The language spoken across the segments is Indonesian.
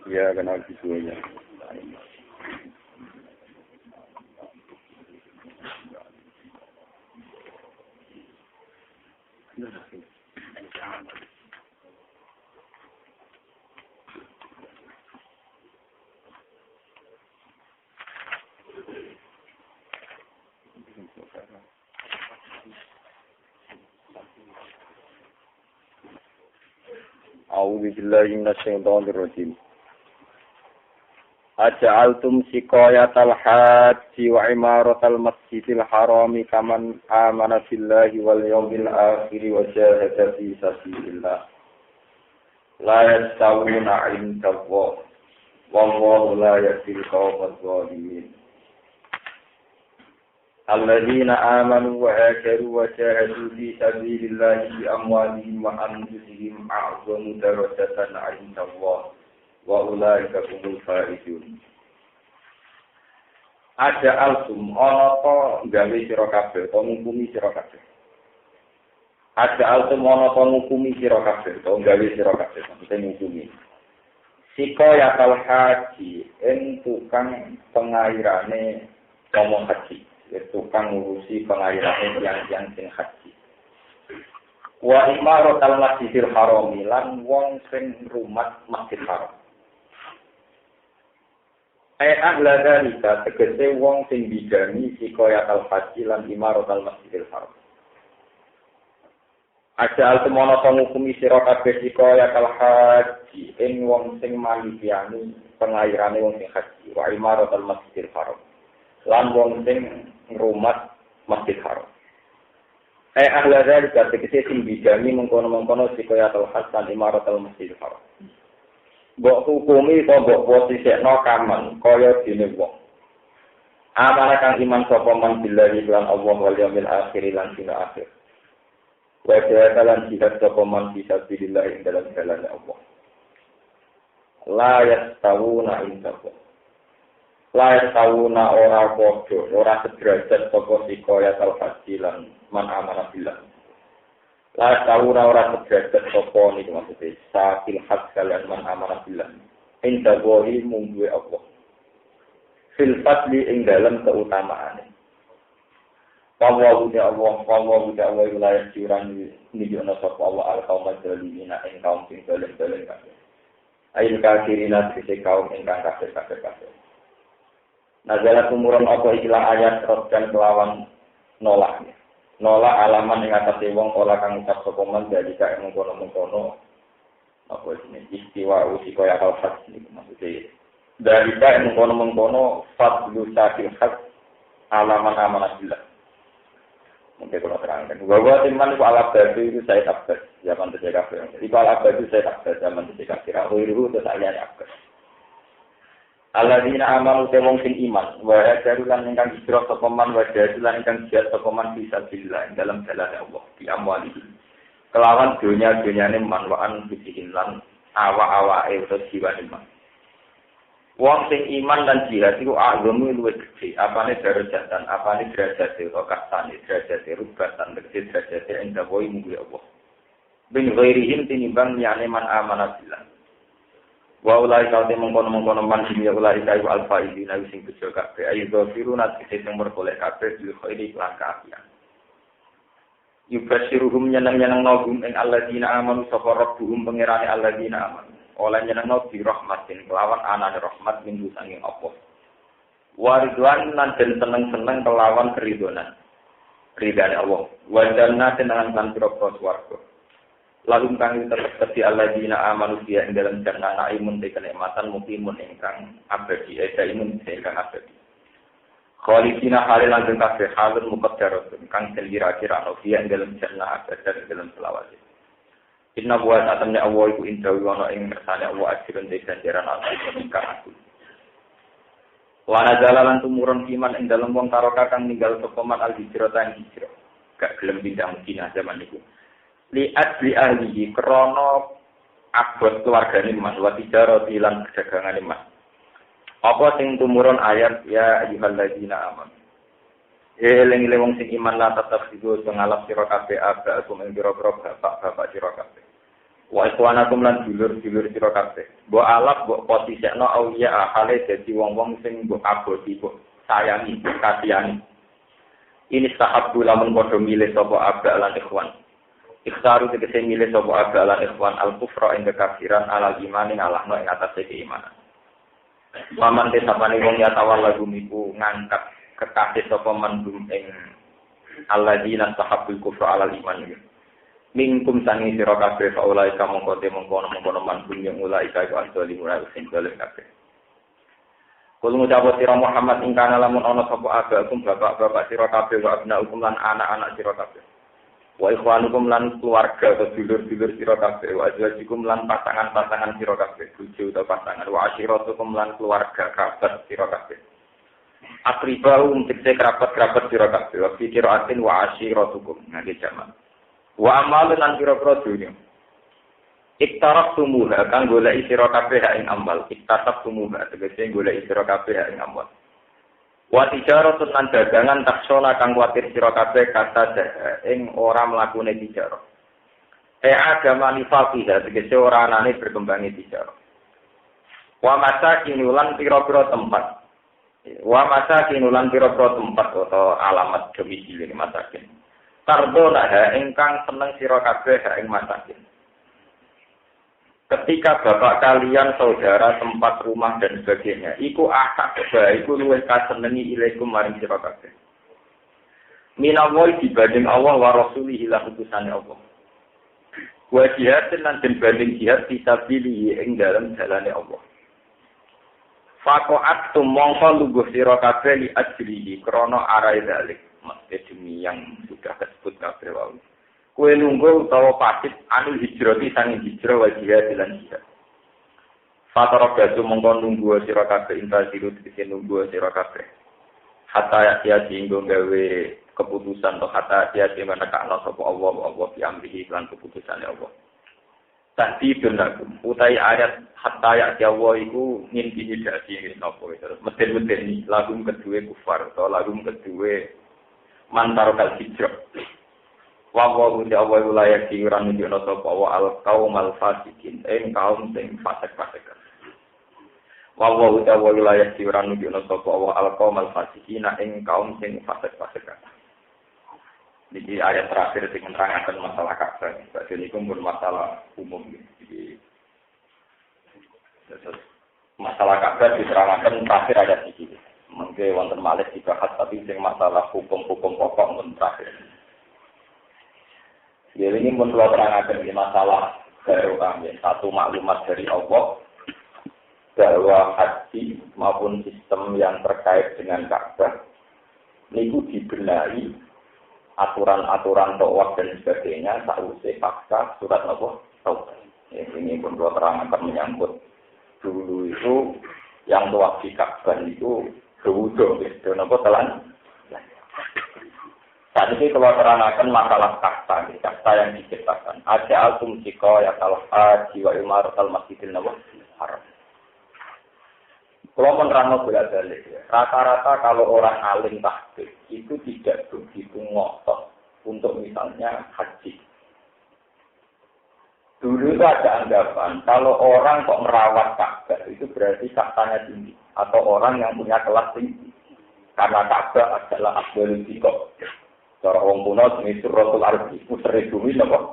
Ya kenal visualnya. A'udzu billahi minasyaitonir rajim. Aja'altum siqayatal haji wa imaratal masjidil harami kaman amana billahi wal yawmil akhir wa jahada fi sabilillah. La yastawuna 'indallah. Wallahu la yahdil qawmal zalimin. Alladzina amanu wa hajaru wa jahadu fi sabilillahi bi amwalihim wa anfusihim a'zamu darajatan 'indallah wa ulaika humul faizun. Ada alsum ana to gawe sira kabeh to ngukumi sira kabeh. Ada alsum ana to ngukumi sira kabeh to gawe sira kabeh maksudnya ngukumi. Sika ya kal haji ing tukang pengairane ngomong haji. Tukang ngurusi pengairane yang sing haji. Wa imaratal masjidil haram lan wong sing rumat masjid haram. Ahla dalika tegese wong sing bidani sikoyatal haji lan imaratal masjidil haram. Ajal semono pengukumi sira kabeh sikoyatal haji ing wong sing manitiani pengairane wong sing haji wa imaratal masjidil haram. Lan wong sing ngrumat masjid haram. Ahla dalika tegese sing bidani mengkono-mengkono sikoyatal haji lan imaratal masjidil haram. Mbok hukumi to mbok posisekno kaman kaya dene wong. Amana kang iman sapa man billahi lan Allah wal yaumil akhir lan dina akhir. Wa jahadalan jihad sapa man fisabilillah ing dalam jalan Allah. La yastawuna indakum. La yastawuna ora padha, ora sederajat sapa sikaya haji lan man amana billah. La taura ora sederajat sapa niku maksude sakil hak kalian man amanah billah inda wahi mungguwe Allah fil fadli ing dalam keutamaane Allah wilayah jiran niku ana sapa Allah al kaum dzalimin ing kaum sing dolen-dolen kabeh ail kafirina sing kaum ingkang kafir. Nazala tumurun apa ikilah ayat dan kelawan nolaknya. Nolak alaman yang atas wong olah kang ucap sokoman dari kaya mengkono-mengkono apa ini istiwa usiko ya kalfat ini maksudnya dari kaya mengkono-mengkono fadlu sakil hak alaman amanah bila mungkin kalau terangkan bahwa timan itu alat batu itu saya takbir zaman terjadi kafir itu alat batu saya takbir zaman terjadi kafir aku itu saya takbir. Alladzina amanu te wong sing iman wa hajaru lan ingkang hijrah sapa man wa jahadu lan ingkang jihad sapa man fisabilillah dalam jalan Allah di amwali kelawan dunya-dunyane manwaan bisihin lan awak-awake utawa jiwane man wong sing iman lan jihad iku agama luwih gedhe apane darajatan apane derajate utawa kastane derajate rubatan tegese derajate ing dawuh munggu Allah bin ghairihim tinimbang liyane man amana billah. Wa ulai kaute mengkono-mengkono man ya ulai kayu alfaidina sing bejo kabeh ayo dofiruna sing berkolek kabeh bil khairi lan kaafian. Yubashiruhum nyeneng-nyeneng nogum ing alladzina amanu sapa rabbuhum pangerane alladzina amanu. Oleh nyenengno bi rahmatin kelawan anane rahmat minggu sanging apa. Wa ridwan lan den seneng-seneng kelawan keridhonan. Ridane Allah. Wa jannatin lan pira-pira swarga. Lalu kang terjadi alladzina amanu dia ing dalam jannah naimun te kenikmatan mukimun ingkang abadi imun ingkang abadi khalidina halil langgeng kabeh halun muqaddaratun kang kira-kira ana dia ing dalam jannah abadi dalam selawase inna wa ta'ala Allah iku indawi ana ing kersane Allah ajrun te ganjaran ati ingkang aku wa nadzalan tumurun iman ing dalem wong taroka kang ninggal sapa man al-hijrah tan hijrah gak gelem pindah Madinah zaman niku liat li ahlihi krono abot keluargane mas wa tijarah lan perdagangan mas apa sing tumurun ayat ya ayyuhalladzina amanu eling-eling wong sing iman la tetep iku pengalap sira kabeh aba kum ing pira-pira bapak-bapak sira kabeh Wa ikhwanakum lan dulur-dulur sira kabeh. Mbok alaf mbok posisekno auliya ahale dadi wong-wong sing mbok aboti mbok sayangi mbok kasihani. Ini sahabu lamun padha milih sapa abda lan ikhwan. Ikhtaru tegese milih sapa abda lan ikhwan al-kufra ing kekafiran ala iman ing alahno ing atase keimanan. Paman desapane wong ya tawal lagu miku ngangkat kekasih sapa mandum ing alladzina sahabul kufra ala iman. Mingkum sangi sira kabeh faulai kamu kote mengkono mandum yang mulai kae asali mulai sing dalem kabeh. Kul ngucap sira Muhammad ing kana lamun ana sapa abakum bapak-bapak sira kabeh wa abnaukum lan anak-anak sira kabeh. Wa ikhwanukum lan keluarga atau dulur-dulur sira kabeh wa azwajukum lan pasangan-pasangan sira kabeh bojo utawa pasangan wa asyiratukum lan keluarga kerabat sira kabeh. Akribau tegese kerabat-kerabat sira kabeh wa fikiratin wa asyiratukum ngene jamak. Wa amalun lan pira-pira dunya. Iktaraf tumuha kang golek sira kabeh ing amal. Iktaraf tumuha tegese golek sira kabeh ing amal. Wa tijaratun lan dagangan taksona kang kuwatir sira kabeh kata ing ora mlakune tijarah. Agama nifaqiha tegese ora anane berkembange tijarah. Wa masakinulan pira-pira tempat. Wa masakinulan pira-pira tempat atau alamat domisili masakin. Tardona ingkang seneng sira kabeh ing masakin. Ketika bapak kalian, saudara, tempat rumah dan sebagainya, iku akak iku luwih kasenengi ilaikum maring sira kabeh. Minawai dibanding Allah wa rasulihi lan utusane Allah. Wa jihad lan dibanding jihad fisabilihi ing dalam jalane Allah. Faqat tumangka lungguh sira kabeh li ajrihi krana arae dalik. Maksudnya demi yang sudah disebut kabeh wae. Kue nunggu utawa pasit anu hijrati sanging hijrah wa jihad lan jihad. Fatara batu mongko nunggu sira kabeh intasiru dise nunggu sira kabeh. Hatta ya singgo gawe keputusan atau hatta ya menekakno sapa Allah piamrihi lan keputusane Allah. Tadi benar utai ayat hatta ya Allah iku intimidasi napa terus mesti lagu kedua kufar atau lagu kedua mantar kal hijrah. Wa di awal wilayah kiran nunjukna sapa wa al qaumal fasikin kaum sing fasik-fasik. Wa di awal wilayah kiran nunjukna sapa wa al qaumal fasikin kaum sing fasik-fasik. Niki ayat terakhir sing menerangkan masalah Ka'bah. Badhe niku pun masalah umum iki. Masalah Ka'bah diterangkan terakhir ada iki. Mungkin wonten malih dibahas tapi sing masalah hukum-hukum pokok pun terakhir. Jadi ini pun kalau terangkan di masalah baru kami satu maklumat dari Allah bahwa haji maupun sistem yang terkait dengan Ka'bah itu dibenahi aturan-aturan tawaf dan sebagainya sausé pasca surat Allah Taubat. Ini pun kalau terangkan menyangkut dulu itu yang tawaf di Ka'bah itu berwudu, itu apa telan. Saat ini kalau terangkan masalah kasta yang diciptakan. Ada al-tumsiko ya kalau haji wa imarat al-masjidil haram. Kalau menerangkan bolak-balik ya, rata-rata kalau orang alim tahqiq itu tidak begitu ngotot untuk misalnya haji. Dulu itu ada anggapan kalau orang kok merawat Ka'bah itu berarti kastanya tinggi atau orang yang punya kelas tinggi. Karena Ka'bah adalah asbalul dikok. Cara wong kuno jenis suratul ardi, pusere bumi napa?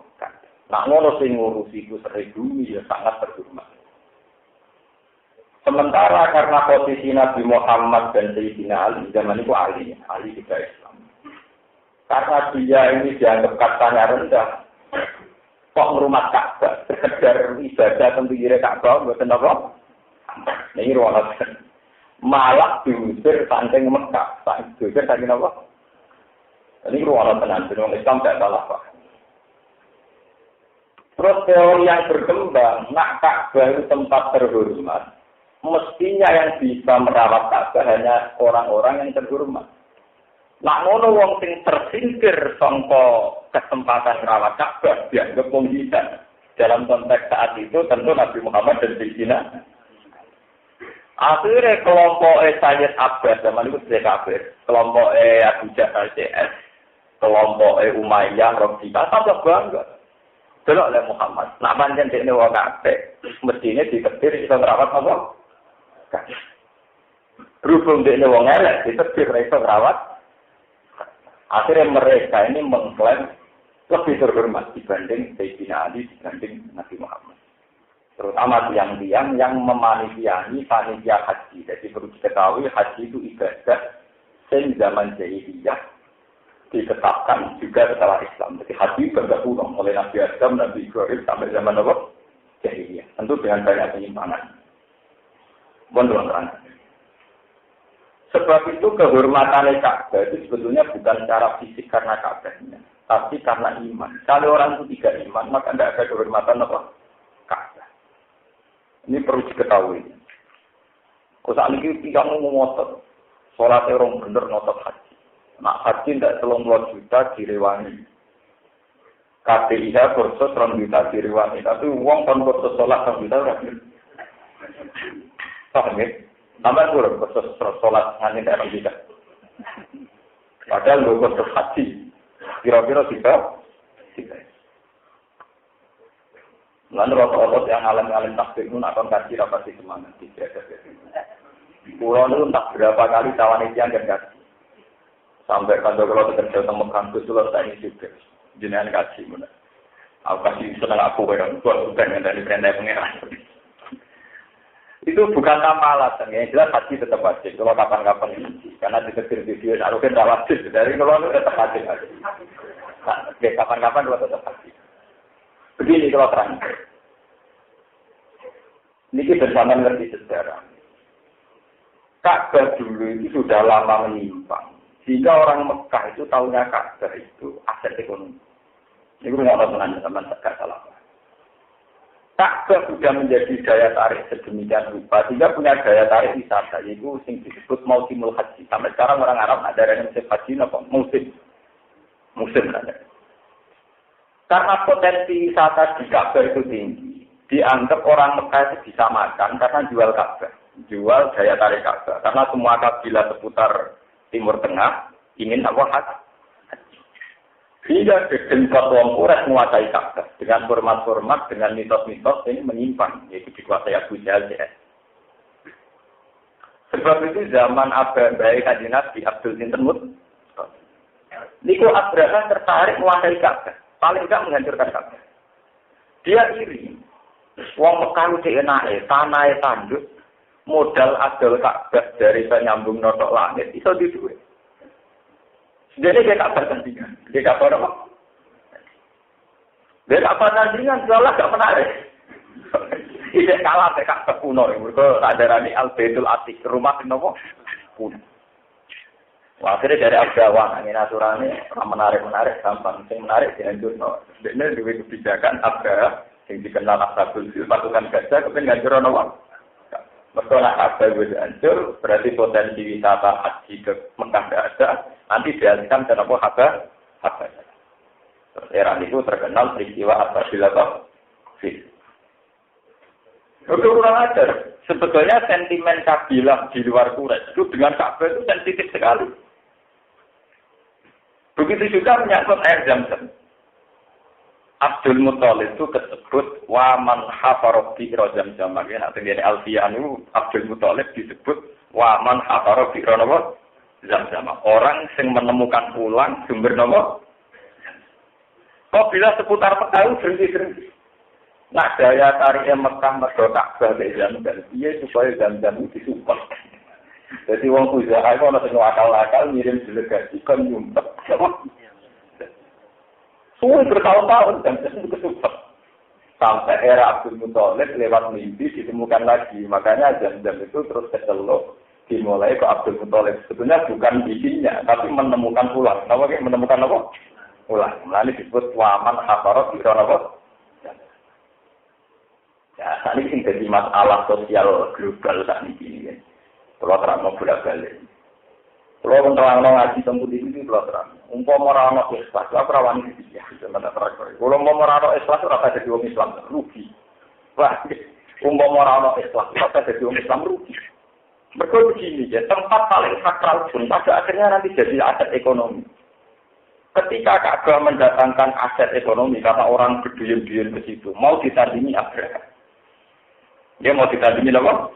Nak ngono sing ngurusi pusere bumi ya sangat terhormat. Sementara karena posisi Nabi Muhammad dan Sayyidina Ali zaman itu Ali juga Islam. Karena dia ini dianggap katanya rendah, kok ngrumat Ka'bah, sekedar ibadah teng pinggir Ka'bah mboten napa? Niki ruwet. Malah diusir saking Mekah, diusir saking napa? Ini ruangan tenan, orang Islam tidak salah Pak. Terus teori yang berkembang, nak Ka'bah itu tempat terhormat. Mestinya yang bisa merawat Ka'bah hanya orang-orang yang terhormat. Nak ngono wong sing tersingkir sangka kesempatan merawat Ka'bah dianggap penghinaan. Dalam konteks saat itu tentu Nabi Muhammad dan Sayyidina. Akhirnya kelompok Sayyid Abbas zaman itu sudah kafir. Kelompok Abu Jahal CS. Kelompok Umayyah, Rabi'ah, tambah bangga. Delok oleh Muhammad. Nak pancen dekne wong kabeh, mestine ditetir iso ngrawat apa? Kabeh. Berhubung dekne wong elek, ditetir iso ngrawat. Akhirnya mereka ini mengklaim lebih terhormat dibanding Sayyidina Ali, dibanding Nabi Muhammad. Terutama tiang-tiang yang memanitiani panitia haji. Jadi perlu diketahui haji itu ibadah yang zaman jahiliyah ditetapkan juga setelah Islam. Jadi haji bangga kuno oleh Nabi Adam, Nabi Ibrahim sampai zaman apa? Jahiliyah. Tentu dengan banyak penyimpangan. Sebab itu kehormatan Ka'bah itu sebetulnya bukan secara fisik karena Ka'bahnya, tapi karena iman. Kalau orang itu tidak iman, maka tidak ada kehormatan apa? Ka'bah. Ini perlu diketahui. Kau saat ini tidak mau ngotot, sholat orang benar ngotot haji. Nah haji tidak 30 juta direwangi. KPIH kursus 2 juta direwangi, tapi uang kan kursus sholat 2 juta berarti. Paham ya? Tambah kurang kursus sholat hanya tidak juga. Padahal lu kursus haji, kira-kira tiga. Lalu rata-rata yang alim-alim takbir itu akan kasih rapati semangat. Pulau itu entah berapa kali tawanan yang kasih. Sampai kalau kerja sama kampus itu saya ini juga jenengan kasih mana. Aku kasih senang aku yang buat bukan dari perintah pengeran. Itu bukan tanpa alasan, ya jelas haji tetap wajib. Kalau kapan-kapan ini, karena diketir video, harusnya tidak wajib. Dari kalau itu tetap wajib. Oke, kapan-kapan itu tetap wajib. Begini kalau terang. Ini bersama ngerti sejarah. Ka'bah dulu itu sudah lama menyimpang. Sehingga orang Mekah itu tahunya Ka'bah itu aset ekonomi. Ini gue nggak tahu teman-teman gak salah. Ka'bah sudah menjadi daya tarik sedemikian rupa, sehingga punya daya tarik wisata, yaitu yang disebut mausimul haji. Sampai sekarang orang Arab ada yang musim haji, apa? Musim ada. Karena potensi wisata di Ka'bah itu tinggi, dianggap orang Mekah itu bisa makan karena jual Ka'bah, jual daya tarik Ka'bah. Karena semua kabilah seputar Timur Tengah ingin apa haji. Sehingga keempat wong Quraisy menguasai Ka'bah dengan format-format, dengan mitos-mitos ini menyimpang, yaitu dikuasai Abu Jahal. Sebab itu zaman Abai Kanjeng Nabi Abdul Sinten Mut, niku Abraha tertarik menguasai Ka'bah, paling enggak menghancurkan Ka'bah. Dia iri, wong Mekah itu enake, tanahe tanduk, modal adol Ka'bah dari penyambung notok langit iso duwe. Jadi dia tak bertandingan. Dia tak apa? Dia tak bertandingan, soalnya tak menarik. Ini kalah dekat kuno. Mereka sadarani Al-Baitul Atiq, rumah Nopo kuno. Akhirnya dari Abdawan, angin aturannya menarik, gampang. Yang menarik dihancur. Ini dua kebijakan Abda yang dikenal Ashabul Fil, pasukan gajah, kemudian hancur Nopo. Mereka nak Abda hancur, berarti potensi wisata haji ke Mekah tidak ada. Nanti dialihkan ke Nopo Habah. Terus era itu terkenal peristiwa Ashabul Fil. Itu kurang ajar. Sebetulnya sentimen kabilah di luar Quraisy itu dengan Ka'bah itu sensitif sekali. Begitu juga menyangkut air Zam-Zam. Abdul Muthalib itu disebut waman hafarobi Zam-Zam. Makanya nanti dari Alfiyanu Abdul Muthalib disebut waman hafarobi Zam-Zam. Orang yang menemukan pulang sumber nomor. Kok bila seputar Mekah berhenti. Nah daya tariknya Mekah mergo Ka'bah dari Zam-Zam. Iya supaya Zam-Zam itu disupport. Jadi wong usaha itu ana sing akal-akal ngirim delegasi kan nyumpet. Sudah bertahun-tahun Zam-Zam itu disupport. Sampai era Abdul Muthalib lewat mimpi ditemukan lagi. Makanya Zam-Zam itu terus kecelok. Dimulai ke Abdul Muthalib. Sebetulnya bukan bikinnya, tapi menemukan pulang. Kenapa? Menemukan apa? Pulang. Lalu disebut waman hafarot di apa? Ya, saat ini jadi masalah sosial global saat ini. Kalau terang mau bolak-balik. Kalau terang ngaji tempat ini kalau terang. Umpama orang ikhlas, apa rawan ini ya? Kalau mau orang ikhlas, apa jadi orang Islam rugi. Wah, umpama orang ikhlas, apa jadi orang Islam rugi. Mereka begini ya, tempat paling sakral pun pada akhirnya nanti jadi aset ekonomi. Ketika Ka'bah mendatangkan aset ekonomi karena orang berduyun-duyun ke situ, mau ditandingi Abraham. Dia mau ditandingi apa?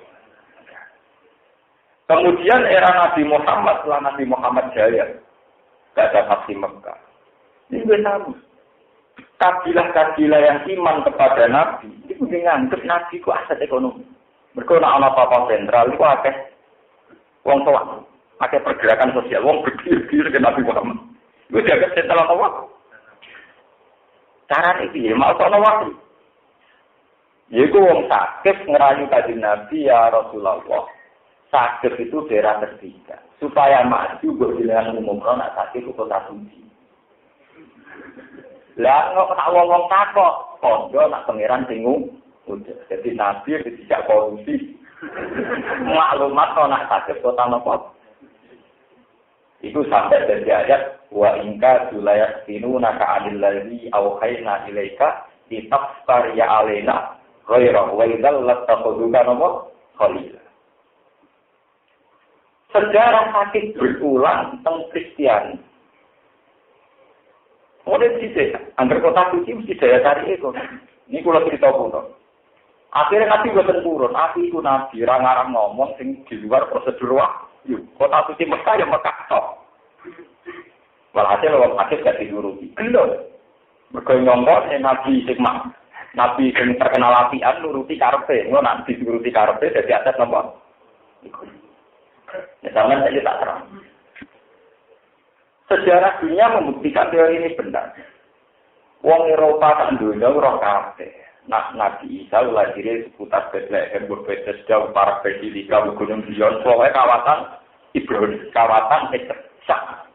Kemudian era Nabi Muhammad, setelah Nabi Muhammad jaya, gak ada Fatih Mekah. Ini benar. Kabilah-kabilah yang iman kepada Nabi, itu menganggap Nabi itu aset ekonomi. Mereka nak apa-apa sentral, itu akeh wong tua, akeh pergerakan sosial, wong berduyun-duyun ke Nabi Muhammad. Itu dianggap sentral apa? Cara ini, mau soal waktu. Yaitu wong sakit ngerayu kaji Nabi ya Rasulullah. Sakit itu daerah tertiga. Supaya maju buat dengan umum nak sakit itu kota suci. Lah nak wong takok, kondo nak pangeran bingung. Jadi Nabi tidak korupsi. Maklumat kok nak sakit kota nopo. Itu sampai dari ayat wa inka julayat sinu naka adillahi awhayna ilaika ditaftar ya alena ghairah wa idzal lattakhudhuka nama khalil. Sejarah sakit berulang tentang Kristiani. Mulai disini, angker kota suci mesti daya tarik itu. Ini kalau cerita kuno. Akhirnya Nabi buatan turun, Nabi itu Nabi, orang-orang ngomong sing di luar prosedur wahyu. Kota suci Mekah ya Mekah tok. Walhasil orang sakit gak diuruti. Belum. Mereka nyongkok Nabi Sigma. Nabi yang terkenal apian nuruti karepe. Nggak diuruti karepe jadi aset nombor. Ya zaman saja tak terang. Sejarah dunia membuktikan teori ini benar. Wong Eropa kan dunia roh kabeh. Nabi Isa lahirnya seputar Bethlehem, berbeda jauh para Basilika, Gunung Zion, pokoknya kawasan Ibrahim, kawasan Israel,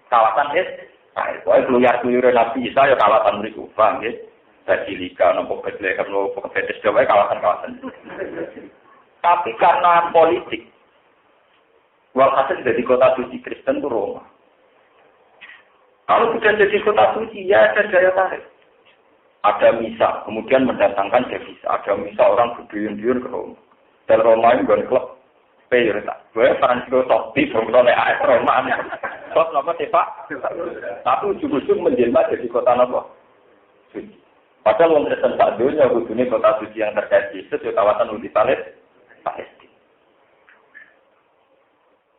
kawasan Israel. Pokoknya keluyar-keluyur Nabi Isa ya kawasan mereka, paham ya? Basilika, nopo Bethlehem, nopo berbeda jauh, kawasan-kawasan. Tapi karena politik, walhasil jadi kota suci Kristen itu Roma. Kalau sudah jadi kota suci, ya ada daya tarik. Ada misa, kemudian mendatangkan devisa. Ada misa orang berduyun-duyun ke Roma. Dan Roma ini bukan klub prioritas. Gue Francisco Totti, oleh AS Roma. Klub apa sepak? Tapi ujung-ujung menjelma jadi kota apa? Suci. Padahal orang Kristen tak dunia, khususnya kota suci yang terkait Yesus, di kawasan Udi Palestina.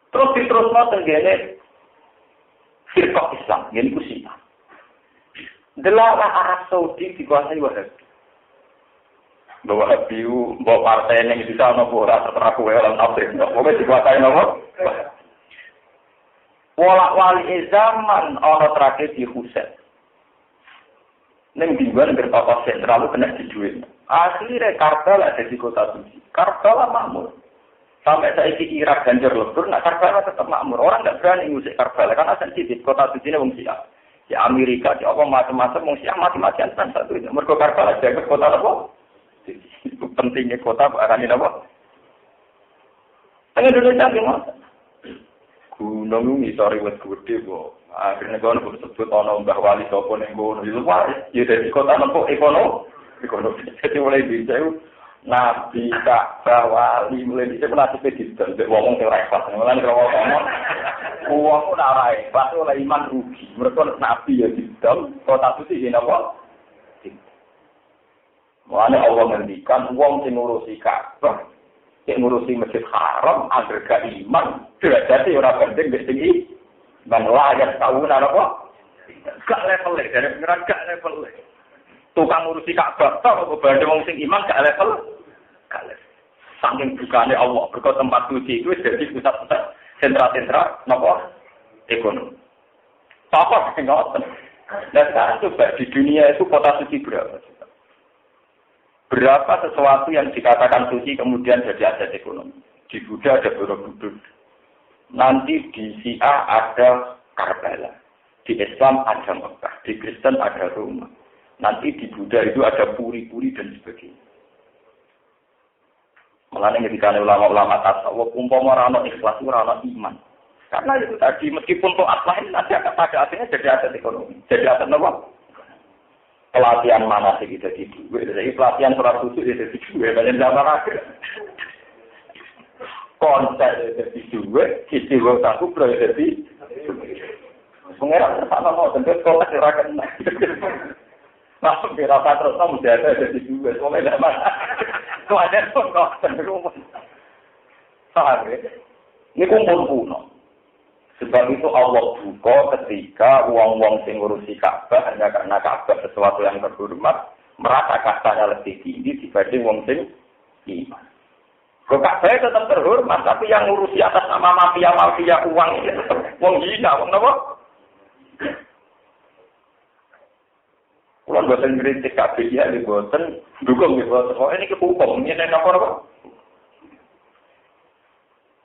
Terus diteruskan tenggene firqah Islam, ini Syiah. Delalah Arab Saudi dikuasai Wahabi. Wahabi bawa partai yang bisa nopo ora tertera kowe lan tafsir. Pokoke dikuasai nopo? Wali zaman ana tragedi Husain. Ning diwan bertokoh sentral kena dijual. Akhirnya Karbala jadi kota suci. Karbala makmur. Sampai saiki Irak ganjur lebur, nak Karbala tetap makmur. Orang tidak berani ngusik Karbala karena sensitif. Kota suci ini wong Syiah. Di Amerika, di apa macam-macam, wong Syiah mati-matian kan satu itu. Mergo Karbala jaga kota apa? Itu pentingnya kota barani apa? Tengah Indonesia gimana? Gunung ini sorry wes gede kok. Akhirnya kono disebut ana Mbah Wali sapa ning kono. Itu wae. Ya dari kota apa ekonomi. Jadi mulai bisa Nabi Ka'bah Wali mulai dhisik nasibe didol nek wong sing ora ikhlas. Mulane kalau ngomong wong ora ora ikhlas oleh iman rugi. Mergo Nabi ya didol kota suci iki napa? Mulane Allah ngendikan wong sing ngurusi Ka'bah, sing ngurusi Masjid Haram agar gak iman, derajate ora banding mek sing iman layak tahu napa? Gak level dari pengiran gak level. Tukang ngurusi Ka'bah tok kok bandhe wong sing iman gak level. Gak level. Saking bukane Allah berkat tempat suci itu jadi pusat-pusat sentra-sentra napa ekonomi. Apa sing ngoten? Dan sekarang coba di dunia itu kota suci berapa? Berapa sesuatu yang dikatakan suci kemudian jadi aset ekonomi? Di Buddha ada Borobudur. Nanti di Syiah ada Karbala. Di Islam ada Mekah. Di Kristen ada Roma. Nanti di Buddha itu ada puri-puri dan sebagainya. Mulanya ketika ulama-ulama tasawuf, umpama rano ikhlas, rano iman. Karena itu tadi, meskipun to'at lain, nanti akan pada akhirnya jadi aset ekonomi. Jadi aset apa? Pelatihan mana sih kita jadi duit. Jadi pelatihan surat suci jadi duit. Banyak zaman akhir. Konser jadi duit, istiwa satu jadi Pengeran sama mau tentu sekolah sirakan. Langsung dirasa terus kamu jaga jadi dua. Soalnya tidak mana. Kewajar pun kau cenderung. Paham ya? Ini kumpul kuno. Sebab itu Allah buka ketika uang-uang sing ngurusi Ka'bah hanya karena Ka'bah sesuatu yang terhormat, merasa Ka'bahnya lebih tinggi dibanding wong sing iman. Kok Ka'bah tetap terhormat, tapi yang ngurusi atas nama mafia uang itu tetap wong hina, wong apa? Kalau bosan kritik Ka'bah ya, bosan dukung gitu. Oh ini kehukum, ini apa?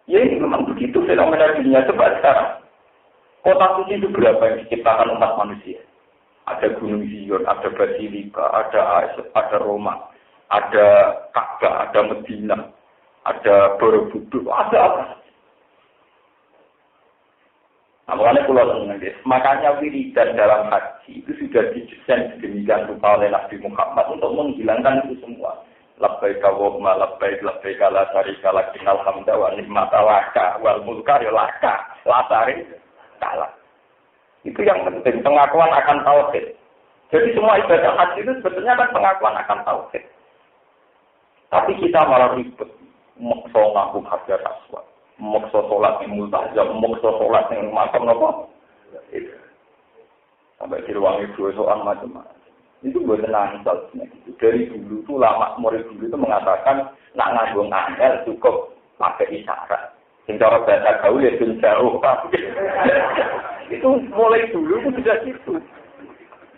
Ya ini memang begitu fenomena dunia. Coba sekarang, kota suci itu berapa yang diciptakan umat manusia? Ada Gunung Zion, ada Basilika, ada Asyik, ada Roma, ada Ka'bah, ada Medina, ada Borobudur, ada apa? Nah, makanya wiridan dalam haji itu sudah didesain sedemikian rupa oleh Nabi Muhammad untuk menghilangkan itu semua. Labbaik Allahumma labbaik labbaik la syarika lak innal hamda wa ni'mata laka wal mulka ya laka la syarika lak. Itu yang penting, pengakuan akan tauhid. Jadi semua ibadah haji itu sebetulnya kan pengakuan akan tauhid. Tapi kita malah ribet, maksa ngaku hajar aswad, maksa sholat yang multazam, maksa sholat yang makam apa? Sampai di ruang itu soal macam-macam. Itu buat tenang misalnya. Dari dulu itu lama murid dulu itu mengatakan nak nganggung angel cukup pakai isyarat. Cara bahasa gaul ya jauh. Itu mulai dulu itu sudah gitu.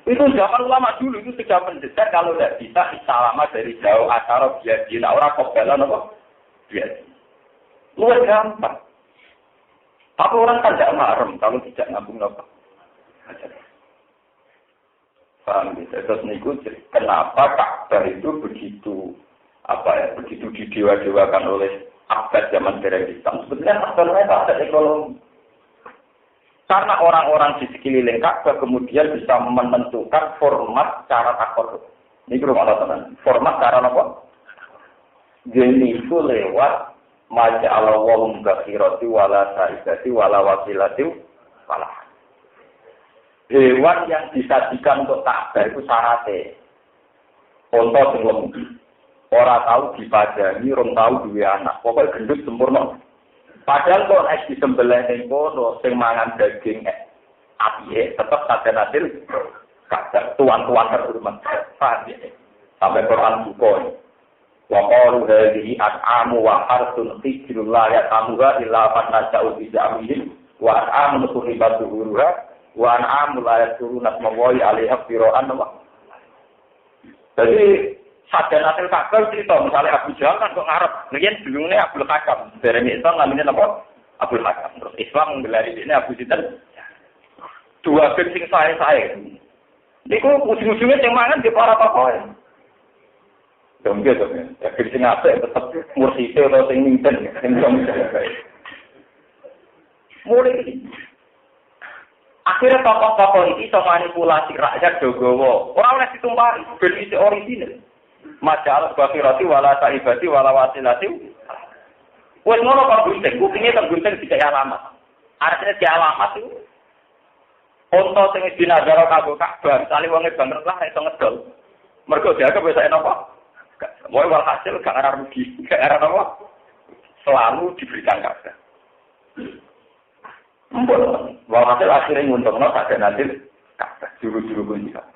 Itu zaman ulama dulu itu sudah mendesak kalau tidak bisa isyarat dari jauh acara biar dia orang kobelan apa biar. Luar gampang. Tapi orang kan tidak marem kalau tidak ngambung apa. Paham ya? Terus niku kenapa Ka'bah itu begitu begitu didewa-dewakan oleh abad zaman modern Islam. Sebetulnya sebenarnya ada ekonomi. Karena orang-orang di sekeliling Ka'bah kemudian bisa menentukan format cara takor. Ini rumah teman. Format cara apa? Jadi itu lewat maja'allahu mubashirati wala sa'idati wala wasilati wala. Hewan yang disajikan untuk Ka'bah itu syaratnya. Contoh sing lembu. Ora tahu dipadani, rong tahu duwe anak. Pokoknya gendut sempurna. Padahal kok nek disembelih ning kono sing mangan daging apiye tetep saden hasil Ka'bah tuan-tuan terhormat. Sampai Quran buka. Wa qalu hadhihi at'amu wa harsun hijrul la ya'tamuha illa man naja'u bi jami'in wa at'amu turibatuhuha wa an'amul ayat turunat mawai alaiha fira'an wa. Jadi sadan hasil Ka'bah itu misalnya Abu Jahal kan kok ngarep riyen dulungnya Abdul Hakam dereng itu namanya apa Abdul Hakam terus Islam menggelari ini Abu Sidan dua bin sing sae-sae niku ujung-ujungnya sing mangan di para tokoh dong gitu ya bin sing apik tetep mursite atau sing minten sing mulai akhirnya tokoh-tokoh ini bisa manipulasi rakyat Jogowo. Orang oleh ditumpari, berisi orisinil. Majalah bakirati wala saibati wala wasilati. Wes ngono kok gunting, buktinya kan gunting tidak alamat. Artinya di alamat itu. Untuk sing dinagara kanggo Ka'bah, sale wonge banget lah iso ngedol. Mergo dianggap wis enak apa? Moe walhasil gak arah rugi, gak arah apa? Selalu diberikan Ka'bah. Mbok, walhasil akhirnya nguntungno sak nanti Ka'bah juru-juru kunci Ka'bah.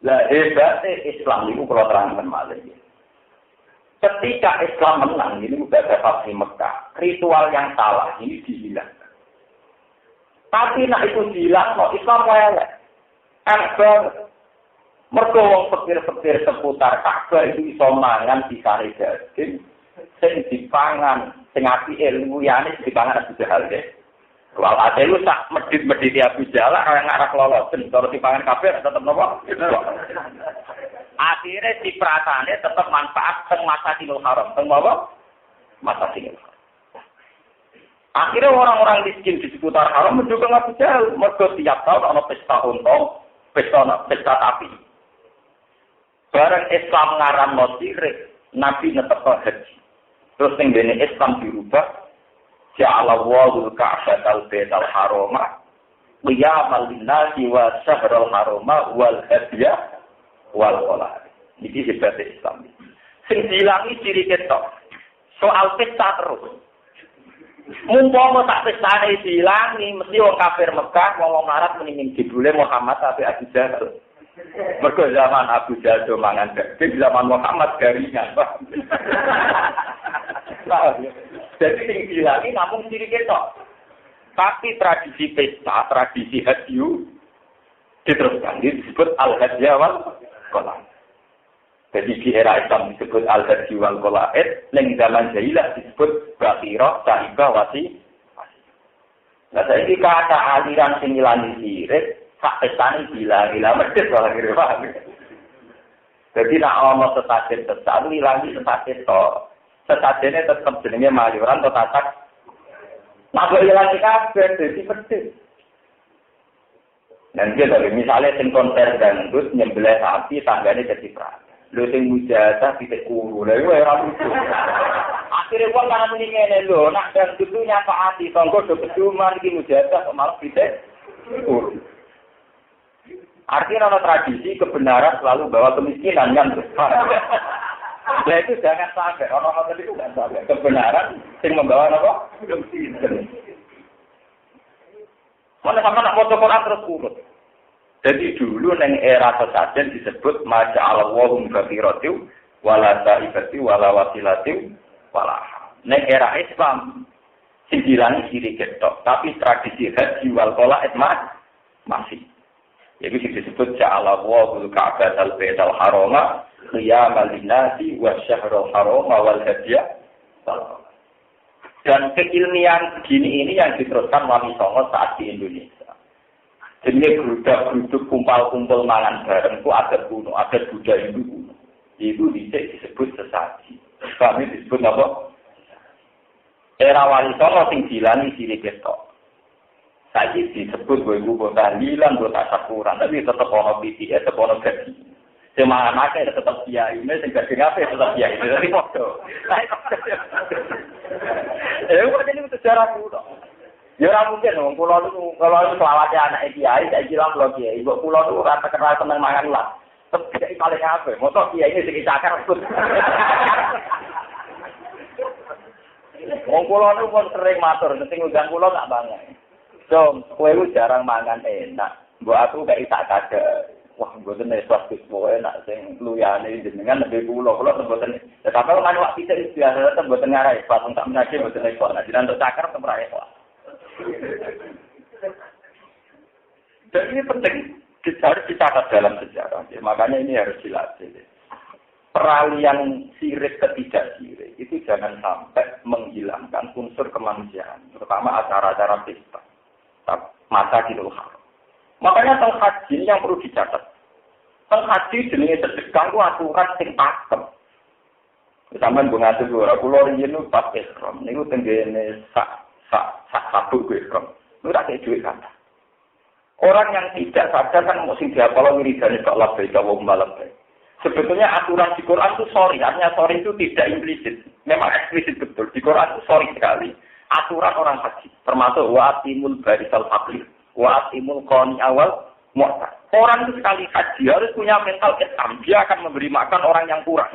Lah hebatnya Islam itu kalau terangkan malah. Ketika Islam menang, ini udah dapat di Mekah, ritual yang salah ini dihilangkan. Tapi nak itu dihilang, no Islam welek. Ka'bah, mergo wong pikir-pikir seputar Ka'bah itu iso mangan disare daging, sing dipangan, sing apike luyane dipangan Abu Jahal deh. Walhasil lu sak medit-medit Abu Jahal ora ngarep lolosen, terus dipangan kabeh tetep napa? Akhirnya si pratane tetap manfaat teng Masjidil Haram. Teng apa? Masjidil Haram. Akhirnya orang-orang miskin di seputar Haram mendukung Abu Jahal. Mergo tiap tahun ana pesta unta, pesta sapi. Bareng Islam ngaramno sirik, Nabi netep haji. Terus ning dene Islam dirubah ja'ala Allahul Ka'batal Baital Harama qiyamal linnasi wa syahrul harama wal hadya wal qala'id. Iki sebab Islam. Sing dilangi ciri ketok. Soal pesta terus. Mumpama tak pestane dilangi mesti wong kafir Mekah wong Arab mendingin jebule Muhammad tapi Abu Jahal. Mergo zaman Abu Jahal do mangan daging, zaman Muhammad garingan. Jadi sing dilangi namung ciri ketok. Tapi tradisi pesta, tradisi hadyu diteruskan disebut al-hadya wal qala'id. Jadi di era Islam disebut al-hadyu wal qala'id, ning zaman jahiliyah disebut bakhirah, sahibah, wasi. Nah, saiki kata aliran sing ngilani sirik, sak pestane gila-gila medhit ora kira. Jadi nek ana sesajen tetap ngilangi sesajen to. Sesajene tetep jenenge mayuran to tatak. Nek ilang kabeh dadi medhit. Dan dia tadi misalnya sing konser dangdut nyembelih sapi tanggane dadi perang. Lho sing mujahdah titik kuru. Lha iku ora lucu. Akhire wong kan muni ngene lho, nek dangdut ku nyafaati tangga do peduman iki mujahdah kok malah titik kuru. Artinya ada tradisi kebenaran selalu bawa kemiskinan kan. Nah itu jangan sampai, orang-orang itu jangan sampai. Kebenaran yang membawa apa? Kemiskinan. Mana sama nak foto Quran terus urut. Jadi dulu neng era sesajen disebut Masya Allahum gafiratiu wala saibati wala wasilatiu wala. Neng era Islam dibilangi ciri ketok, tapi tradisi haji wal qala'id masih. Jadi disebut Ja'ala Allahul Ka'batal Baital Harama qiyamal linnasi wa syahrul harama wal hadya. Dan keilmian begini ini yang diteruskan Wali Songo saat di Indonesia. Jadi gerudak-geruduk kumpul-kumpul mangan bareng itu adat kuno, adat budaya Hindu kuno. Itu disebut sesaji. Kami disebut apa? Era Wali Songo sing dilani ciri ketok. Saiki disebut ibu kota tahlilan, kota sakuran, tapi tetap ono PTS, tetap ono gaji. Semangat akeh tetap kiai, sing gaji ngape tetap kiai. Dari foto. Kok ini sejarah kuno. Ya ora mungkin wong kula niku kalau selawate anak kiai saiki lan kula kiai. Mbok kula niku ora terkenal seneng mangan lah. Tapi paling apik, moto kiai ini sing cakar. Wong kula niku pun sering matur, sing ngundang kula tak banget. Dong, kowe jarang mangan enak. Mbok aku gak tak kagak. Wah, mboten esok wis enak sing luyane jenengan lebih kula mboten. Tetapi kan wak pitik biasa mboten ngarai, pas tak menake mboten ekor. Nah, jenengan untuk cakar temrai kok. Dan ini penting, harus dicatat dalam sejarah. Makanya ini harus dilatih. Peralihan sirik ke tidak sirik itu jangan sampai menghilangkan unsur kemanusiaan, terutama acara-acara pesta. Masa di luar. Makanya tentang haji ini yang perlu dicatat. Tentang haji jenis sedekah itu aturan sing pakem. Sampeyan mbok ngatur ora kula riyen pas ihram niku tenggene sak sabuk ihram. Niku tak duwe kata. Orang yang tidak sadar kan mesti diapalo wiridane kok labbaik wa labbaik. Sebetulnya aturan di Quran itu sorry, artinya sorry itu tidak implisit. Memang eksplisit betul. Di Quran itu sorry sekali. Aturan orang haji, termasuk wa'atimul barisal faqir, wa'atimul qani awal mu'tad. Orang itu sekali haji harus punya mental Islam. Dia akan memberi makan orang yang kurang.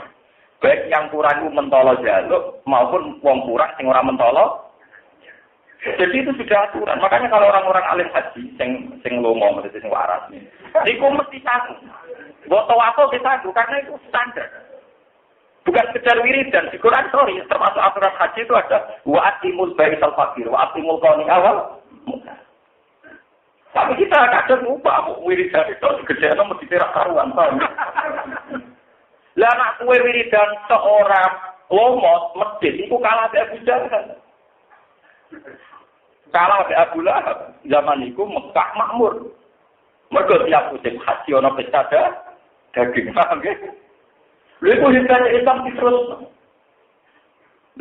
Baik yang kurang itu mentolo jaluk maupun wong kurang sing ora mentolo. Jadi itu sudah aturan. Makanya kalau orang-orang alim haji sing lomo mesti sing waras nih. Iku mesti satu. Mbok tawafo satu karena itu standar. Bukan sekedar wiridan, di Quran sorry, termasuk aturan haji itu ada wa'atimul barisal faqir, wa'atimul qani awal. Tapi kita kadang lupa wiridan itu segede itu mesti terak karuan. Lah nak kue wiridan seorang lomot masjid itu kalah dari Abu Jahal. Kalah dari Abu Lahab. Zaman itu Mekah makmur. Mergo tiap musim haji ana pesta daging, paham nggih? Lha iku hikmah Islam terus.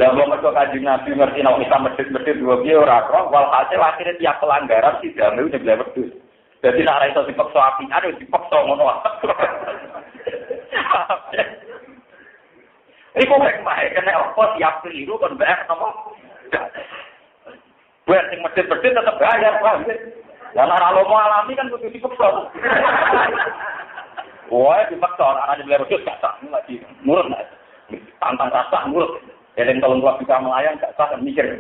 Dan mereka Kanjeng Nabi ngerti nek Islam medhit-medhit dua piye ora kok, walhasil akhirnya tiap pelanggaran sidame nyebleh wedhus. Dadi nek ora iso dipaksa apian yo dipaksa ngono wae. Iku hikmah kena apa siap keliru kon bae napa. Buat sing medhit-medhit tetep bayar, paham ya? Lah ora lomo alami kan kudu dipeksa. Wah, dipaksa ana di level gak sah lagi. Murut nek tantang rasa murut. Eleng tolong gua bisa melayang gak sah mikir.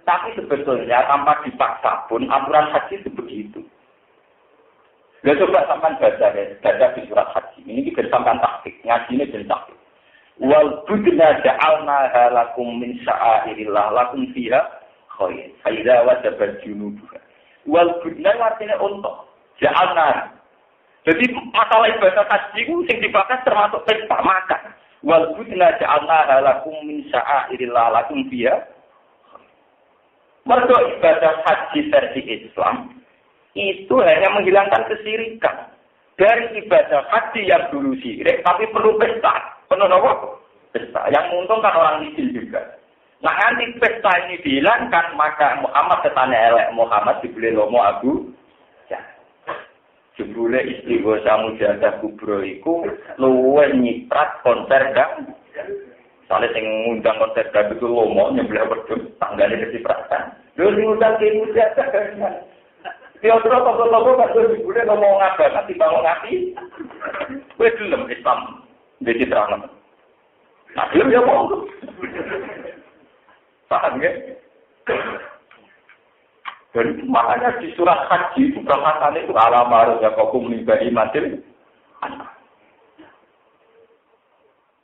Tapi sebetulnya tanpa dipaksa pun aturan haji itu begitu. Dia coba sampai baca di surat haji. Ini kita sampai taktik, ngaji ini jadi taktik. Wal budna ja'alna halakum min sya'airillah lakum fiha khair. Faiza wajabat junubuha. Wal budna artinya untuk ja'alna. Jadi masalah ibadah haji itu yang dibahas termasuk pesta makan. Wal budna ja'alna halakum min sya'airillah lakum fiha. Mergo ibadah haji versi Islam itu hanya menghilangkan kesirikan. Dari ibadah haji yang dulu syirik, tapi perlu pesta. Penuh apa? Pesta. Yang menguntungkan orang miskin juga. Nah nanti pesta ini dihilangkan, maka Muhammad ketane elek. Muhammad dibeli lomo Abu Jahal. Jebule istri gosa mujadah kubro iku luwe nyiprat konser dan soalnya sing ngundang konser dan itu lomo nyebelah wedhus tanggane kecipratan. Lho diundang ke mujadah kan. Teodoro toko-toko kan dibule ngomong agama dibangun ati. Kowe gelem Islam dadi terang. Nah, gelem ya mau. Paham ya? Dan makanya di surat haji itu bahasannya itu alamar zakokum libahi matil.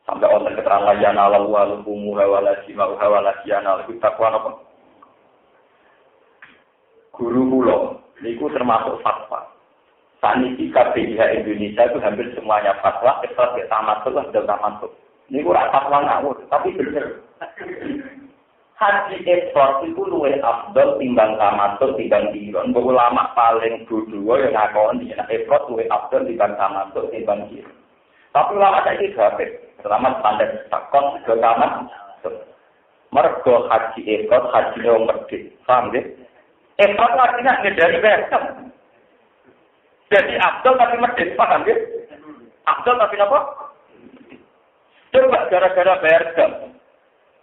Sampai orang keterangan yana lalu alukumu hawalasi mau hawalasi yana lalu takwa apa? Guru pulau. Niku termasuk fatwa. Saniki KPIH Indonesia itu hampir semuanya fatwa, kecuali tamatut dan tamatut. Niku ora fatwa ngawur, tapi bener. Haji ekspor itu luwih afdal timbang tamatut timbang diron. Ulama paling dua yang ngakoni nek ekspor luwih afdal timbang tamatut timbang diron. Tapi ulama saiki gawe, terutama standar takon ke tamat. Mergo haji ekspor haji wong medhit. Paham nggih? Ekspor artinya ngedari berkam. Jadi Abdul tapi medit, paham ya? Abdul tapi apa? Coba gara-gara berkam.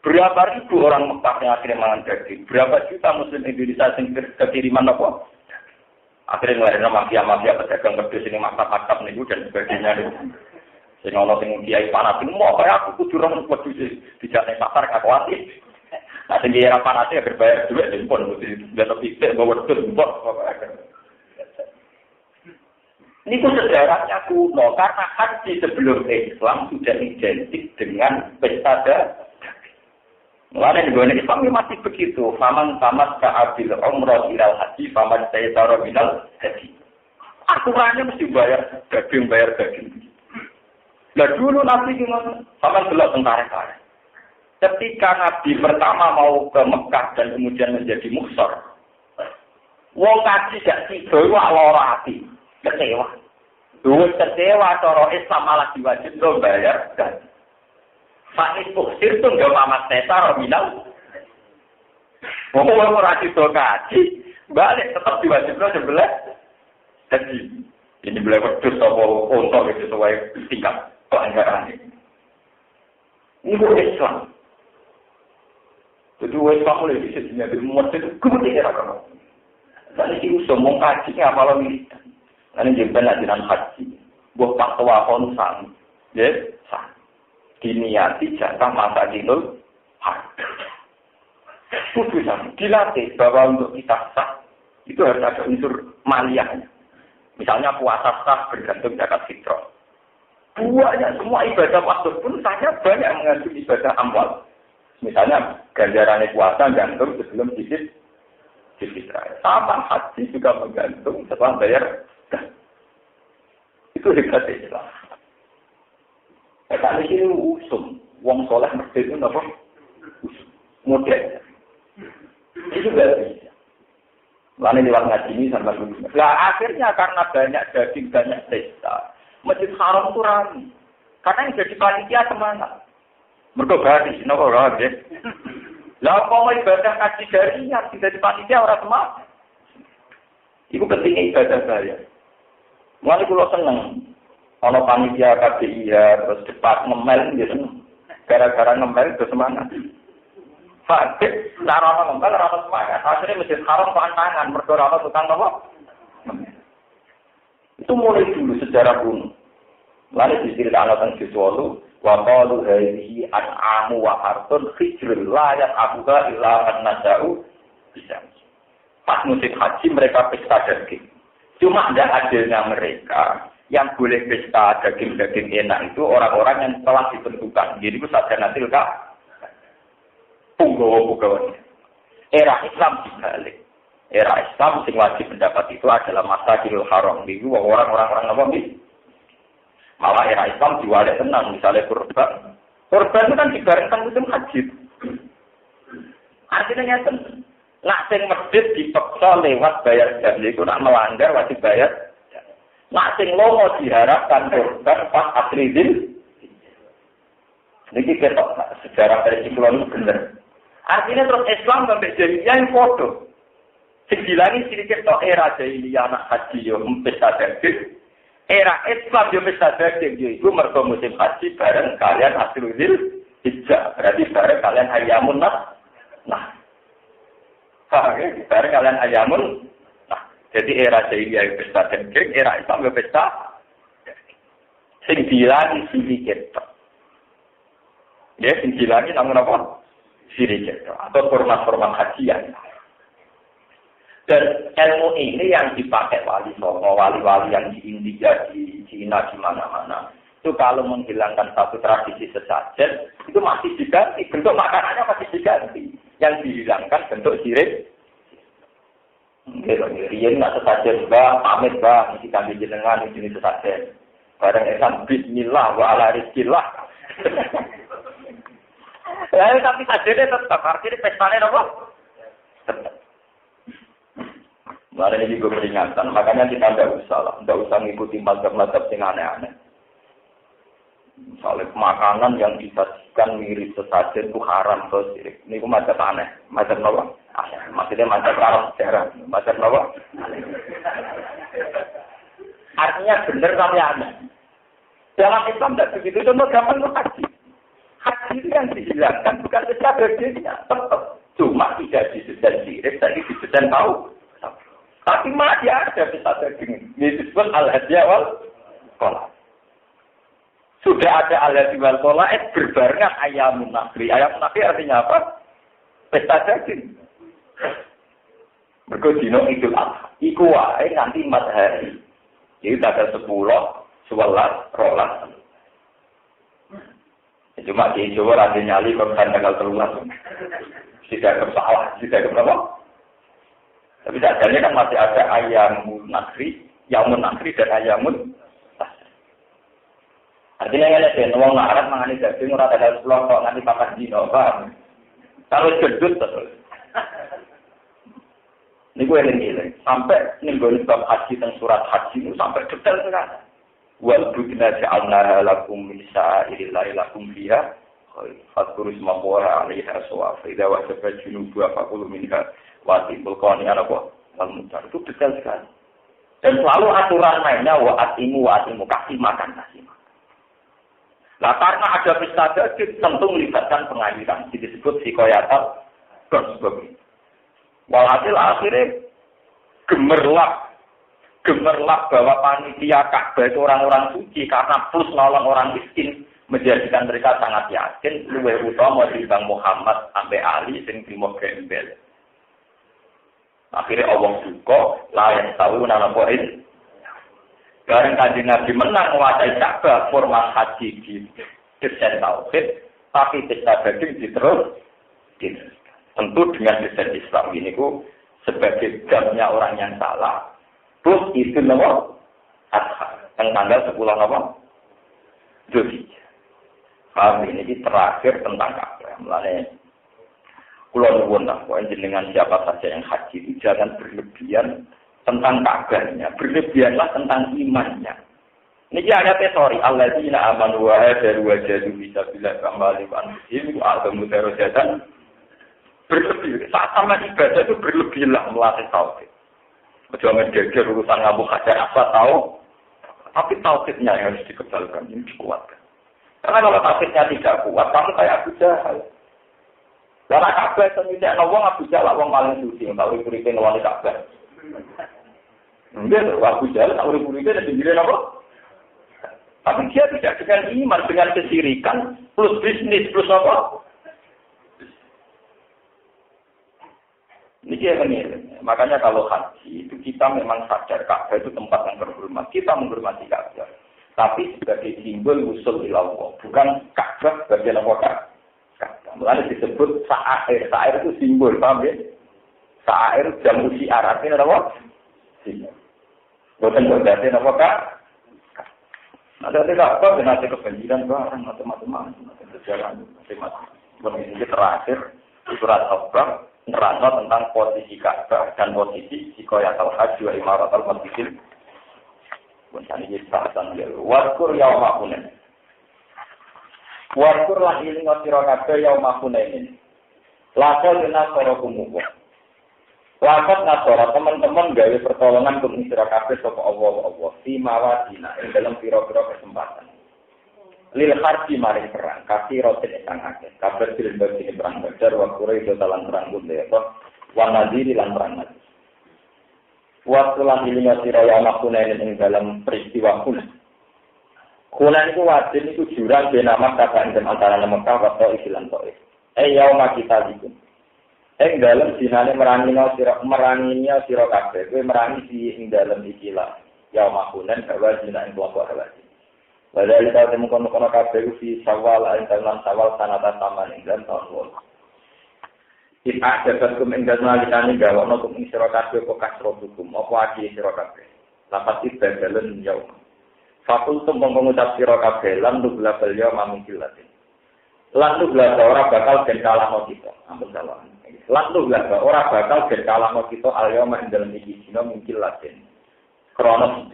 Berapa ribu orang Mekah yang akhirnya mangan daging? Berapa juta muslim Indonesia yang kekiriman apa? Akhirnya ngelahirkan mafia-mafia pedagang pedus ini maktab-maktab nih dan sebagainya. Sehingga Allah yang kiai panas ini mau kayak aku kudu orang pedus di jalan pasar kakuati. Nah, tinggi era panasnya berbayar duit di pon, dan lebih tidak bawa duit bos. Ini tuh sejarahnya kuno karena haji sebelum Islam sudah identik dengan pesta daging. Mulai dari Islam masih begitu. Faman tamat ka'abil umroh ilal haji, faman sayyidara minal haji. Aturannya mesti bayar daging. Nah dulu Nabi gimana? Faman belok tentara-tentara. Ketika Nabi pertama mau ke Mekah dan kemudian menjadi muhsor, wong kaji gak tidur, wak lara hati, kecewa. Dulu kecewa, cara Islam malah diwajibkan bayar. Fakir Buksir itu nggak mamat neta, Rominal. Wong ora tidur kaji, balik tetap diwajibkan sebelah. Jadi ini boleh berdus atau untuk itu sesuai tingkat pelanggaran ini. Ini Islam. Jadi Islam mulai bisa dinyatakan muat itu kemudian apa? Dan ini semua kajinya apa lagi? Dan ini juga dengan haji. Buat fatwa konsan, ya, sah. Diniati jatah masa dinul haji. Putusan dilatih bahwa untuk kita sah itu harus ada unsur maliyahnya. Misalnya puasa sah bergantung zakat fitrah. Buahnya semua ibadah waktu pun sahnya banyak mengandung ibadah amwal. Misalnya ganjarannya puasa gantung sebelum disit fitrah. Sama haji juga menggantung setelah bayar. Itu hebat Islam. Kali ini usum, wong soleh mesti itu apa? Model. Itu juga bisa. Lalu lewat ngaji ini sampai dulu. Nah akhirnya karena banyak daging banyak pesta, Masjid Haram itu ramai. Karena yang jadi panitia semangat. Mereka gadis, kenapa orang ya? Lah mau ibadah haji jariah, tidak di panitia orang semangat. Itu pentingnya ibadah saya. Mulai kalau seneng, kalau panitia KPI ya terus cepat ngemel gitu. Gara-gara ngemel itu semangat. Fakir, cara ngembal, rata semangat. Akhirnya Masjid Haram tangan, mereka tukang apa? Itu mulai dulu sejarah kuno. Lalu diceritakan tentang sesuatu, wa qalu hadhihi an'amu wa hartun hijrul la ya'budu illa man nasa'u bisa. Pas musim haji mereka pesta daging. Cuma ada adilnya mereka yang boleh pesta daging-daging enak itu orang-orang yang telah ditentukan. Jadi itu saja nanti punggawa-punggawa. Era Islam dibalik. Era Islam sing wajib pendapat itu adalah Masjidil Haram. Itu orang-orang apa nih? Malah era Islam diwalik tenang. Misalnya kurban. Kurban itu kan dibarengkan musim haji. Artinya nyata. Nak sing masjid dipaksa lewat bayar jamiah itu nak melanggar wajib bayar. Nak sing lomo diharapkan kurban pas Aprilil. Ini kita sejarah dari Cikulon itu benar. Artinya terus Islam sampai jahiliyah yang foto. Segilangi sedikit tok era jahiliyah anak haji yo pesta daging. Era Islam yo pesta daging yo itu mergo musim haji bareng kalian Aprilil Hijjah. Berarti bareng kalian ayamun nah. Bareng kalian ayamun. Nah, jadi era jahiliyah yo pesta daging, era Islam yo pesta. Sing dilangi sedikit tok. Ya, sing dilangi namun apa? Sirik atau format-format kajian. Dan ilmu ini yang dipakai wali songo, wali-wali yang di India, di Cina, di mana-mana. Itu kalau menghilangkan satu tradisi sesajen, itu masih diganti. Bentuk makanannya masih diganti. Yang dihilangkan bentuk sirik. Rian nggak sesajen, bah, pamit bah, ini kami jenengan, ini sesajen. Barang Islam, bismillah, wa ala rizkillah. Ya, tapi saja tetap artinya pestanya apa? Tetap. Mari ini juga peringatan, makanya kita tidak usah ngikuti mazhab-mazhab yang aneh-aneh. Misalnya makanan yang disajikan mirip sesajen itu haram atau sirik. Ini itu mazhab aneh. Mazhab apa? Maksudnya mazhab Arab sejarah. Mazhab apa? Artinya benar tapi aneh. Dalam Islam tidak begitu, cuma gampang itu haji. Haji itu yang dihilangkan bukan secara dagingnya, tetap. Cuma tidak disebut sirik, tapi disebut tahu. Tapi masih ada secara daging. Ini disebut al-hadiah wal kolak. Sudah ada al-hadiah wal kolak, berbarengan ayamun nakri. Ayamun nakri artinya apa? Pesta daging. Berkodino Idul Adha. Iku wae nanti 4 hari. Jadi tanggal 10, 11, 12. Cuma di Jawa ada nyali kalau tanggal 13. Tidak bersalah, tidak berapa. Tapi seadanya kan masih ada ayamun nakri, yamun nakri dan ayamun tasri. Artinya yang ada uang larat mengani daging ora tanggal 10 kok nanti pakai dino, paham? Kalau gendut terus. Ini gue yang sampai ninggol bab haji dan surat haji itu sampai detail sekali. Wal budna ja'alna lakum min sa'irillah lakum fiha fadhkuru ismallaha 'alaiha sawaf idza wajabat junubu faqulu minha wa tibul qani'an apa wal mutar itu detail sekali. Dan selalu aturan mainnya wa atimu kasih makan. Nah karena ada pesta daging tentu melibatkan pengadilan disebut sikoyatal dan sebagainya. Walhasil akhirnya gemerlap bahwa panitia Ka'bah itu orang-orang suci karena plus nolong orang miskin menjadikan mereka sangat yakin luwih utama dibanding Muhammad sampai Ali sing trimo gembel. Akhirnya Allah duka layan tahu nama poin. Bareng Kanjeng Nabi menang menguasai Ka'bah format haji di desain tauhid tapi pesta daging diterus. Tentu dengan desain Islam ini ku sebagai gamnya orang yang salah. Terus itu nomor Adha yang tanggal 10 nomor Zulhijjah. Kami ini terakhir tentang Ka'bah. Mulanya kula nuwun lah, jenengan siapa saja yang haji itu jangan berlebihan tentang Ka'bahnya, berlebihanlah tentang imannya. Niki ayat sorry alladzina amanu wa hajaru wa jahadu fi sabilillah kama anfusihim wa a'zamu darajatan. Berlebih, saat sama ibadah itu berlebihlah melatih tauhid. Jangan geger urusan ngabuk hajar apa tahu, tapi tauhidnya yang harus dikebalkan, ini dikuatkan. Karena kalau tauhidnya tidak kuat, kamu kayak Abu Jahal. Lah kabeh sing nyekno wong Abu Jahal wong paling suci, tak urip-uripe nglawan kabeh. Mungkin Abu Jahal tak urip-uripe nek pinggire napa? Tapi dia tidak dengan iman, dengan kesirikan plus bisnis plus apa? Ini. Makanya kalau haji itu kita memang sadar Ka'bah itu tempat yang terhormat. Kita menghormati Ka'bah. Tapi sebagai simbol usul ilallah. Bukan Ka'bah sebagai apa Ka'bah. Mulanya disebut sa'air. Sa'air itu simbol, paham ya? Sa'air jamu syiar. Artinya apa? Simbol. Bukan berarti apa Ka'bah. Ada Ka'bah dan ada kebanjiran barang macam-macam. Sejarah macam-macam. Ini terakhir surat Al-Baqarah. Nerangno tentang posisi Ka'bah dan posisi Sikoyatul Haji wa Imaratul Masjidil. Bukan ini bahasan dia. Waskur yauma Hunain. Waskur lan iling sira kabeh yauma Hunain. Lakon nasara kumuwa. Lakon nasara teman-teman gawe pertolongan kum sira kabeh sapa Allah. Fi mawadina ing dalam pira-pira kesempatan. Lil harbi maring perang, kasih rotin ingkang akeh. Kabar bil bagi perang Badar wa Quraisy dalan perang Badar apa? Wa Nadir lan perang Nadir. Waktu lan ilinga sira ya Hunain ing dalam peristiwa Hunain. Hunain iku wadin iku jurang ben nama kata ing antara Mekah wa Taif lan Taif. Yauma kita iku. Ing dalam dinane meranginya sira kabeh. Kowe merangi ing dalam ikilah. Yauma Hunain bahwa dina ing kelompok Hawazin. Padahal kita temukan kabeh fi Syawal ayat Syawal sanata taman ing dalam tahun wol. Kita dapat kumenggal nalikane gawono kum ing sira kabeh kok kasro hukum apa aki sira kabeh. Lapat ibadalan yaum. Fakultum mengucap sira kabeh lan dubla beliau mamingkilatin. Lan dubla ora bakal den kalahno kita. Ampun salah. Lan dubla ora bakal den kalahno kita al-yaum ing dalam iki dina mingkilatin. Krono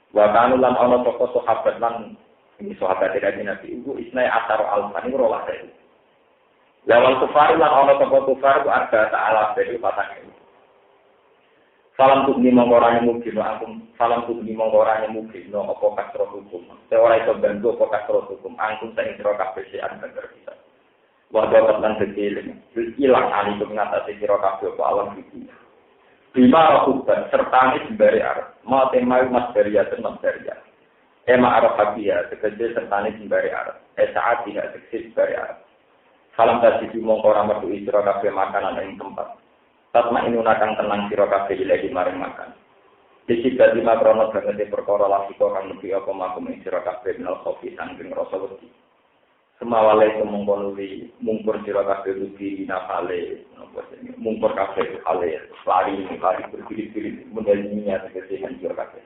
Wakanu lan ana toko sahabat lan ini sahabat dari Nabi Ibu isnai asar al-fan ini rolah dari. Lawal kufar lan ana toko kufar ku ada ta'ala dari patang. Salam tugni mongorane mungkin angkum salam tugni mongorane mungkin no apa kasro hukum. Ora iso bantu apa kasro hukum angkum sing sira kabeh sean bener kita. Wa dapat lan dhewe ilang ali ku ngatasi sira kabeh apa alam iki. Bima rakuban sertani sembari Arab. Mau temai mas beria teman beria. Ema Arab habia sekejap sertani sembari Arab. Saat tidak sekejap sembari Arab. Salam tadi mongko ora metu sira kabeh makanan ing tempat. Tatma inunakang tenang sira kabeh ilahi maring makan. Disi dadi makrono banget perkara lasiko kang nebi apa makum ing sira kabeh nal khofi saking rasa wedi. Semawale kemungkonuli mungkur sira kabeh rugi nafale mungkur kabeh ale lari berdiri mendelnya tegese kan sira kabeh.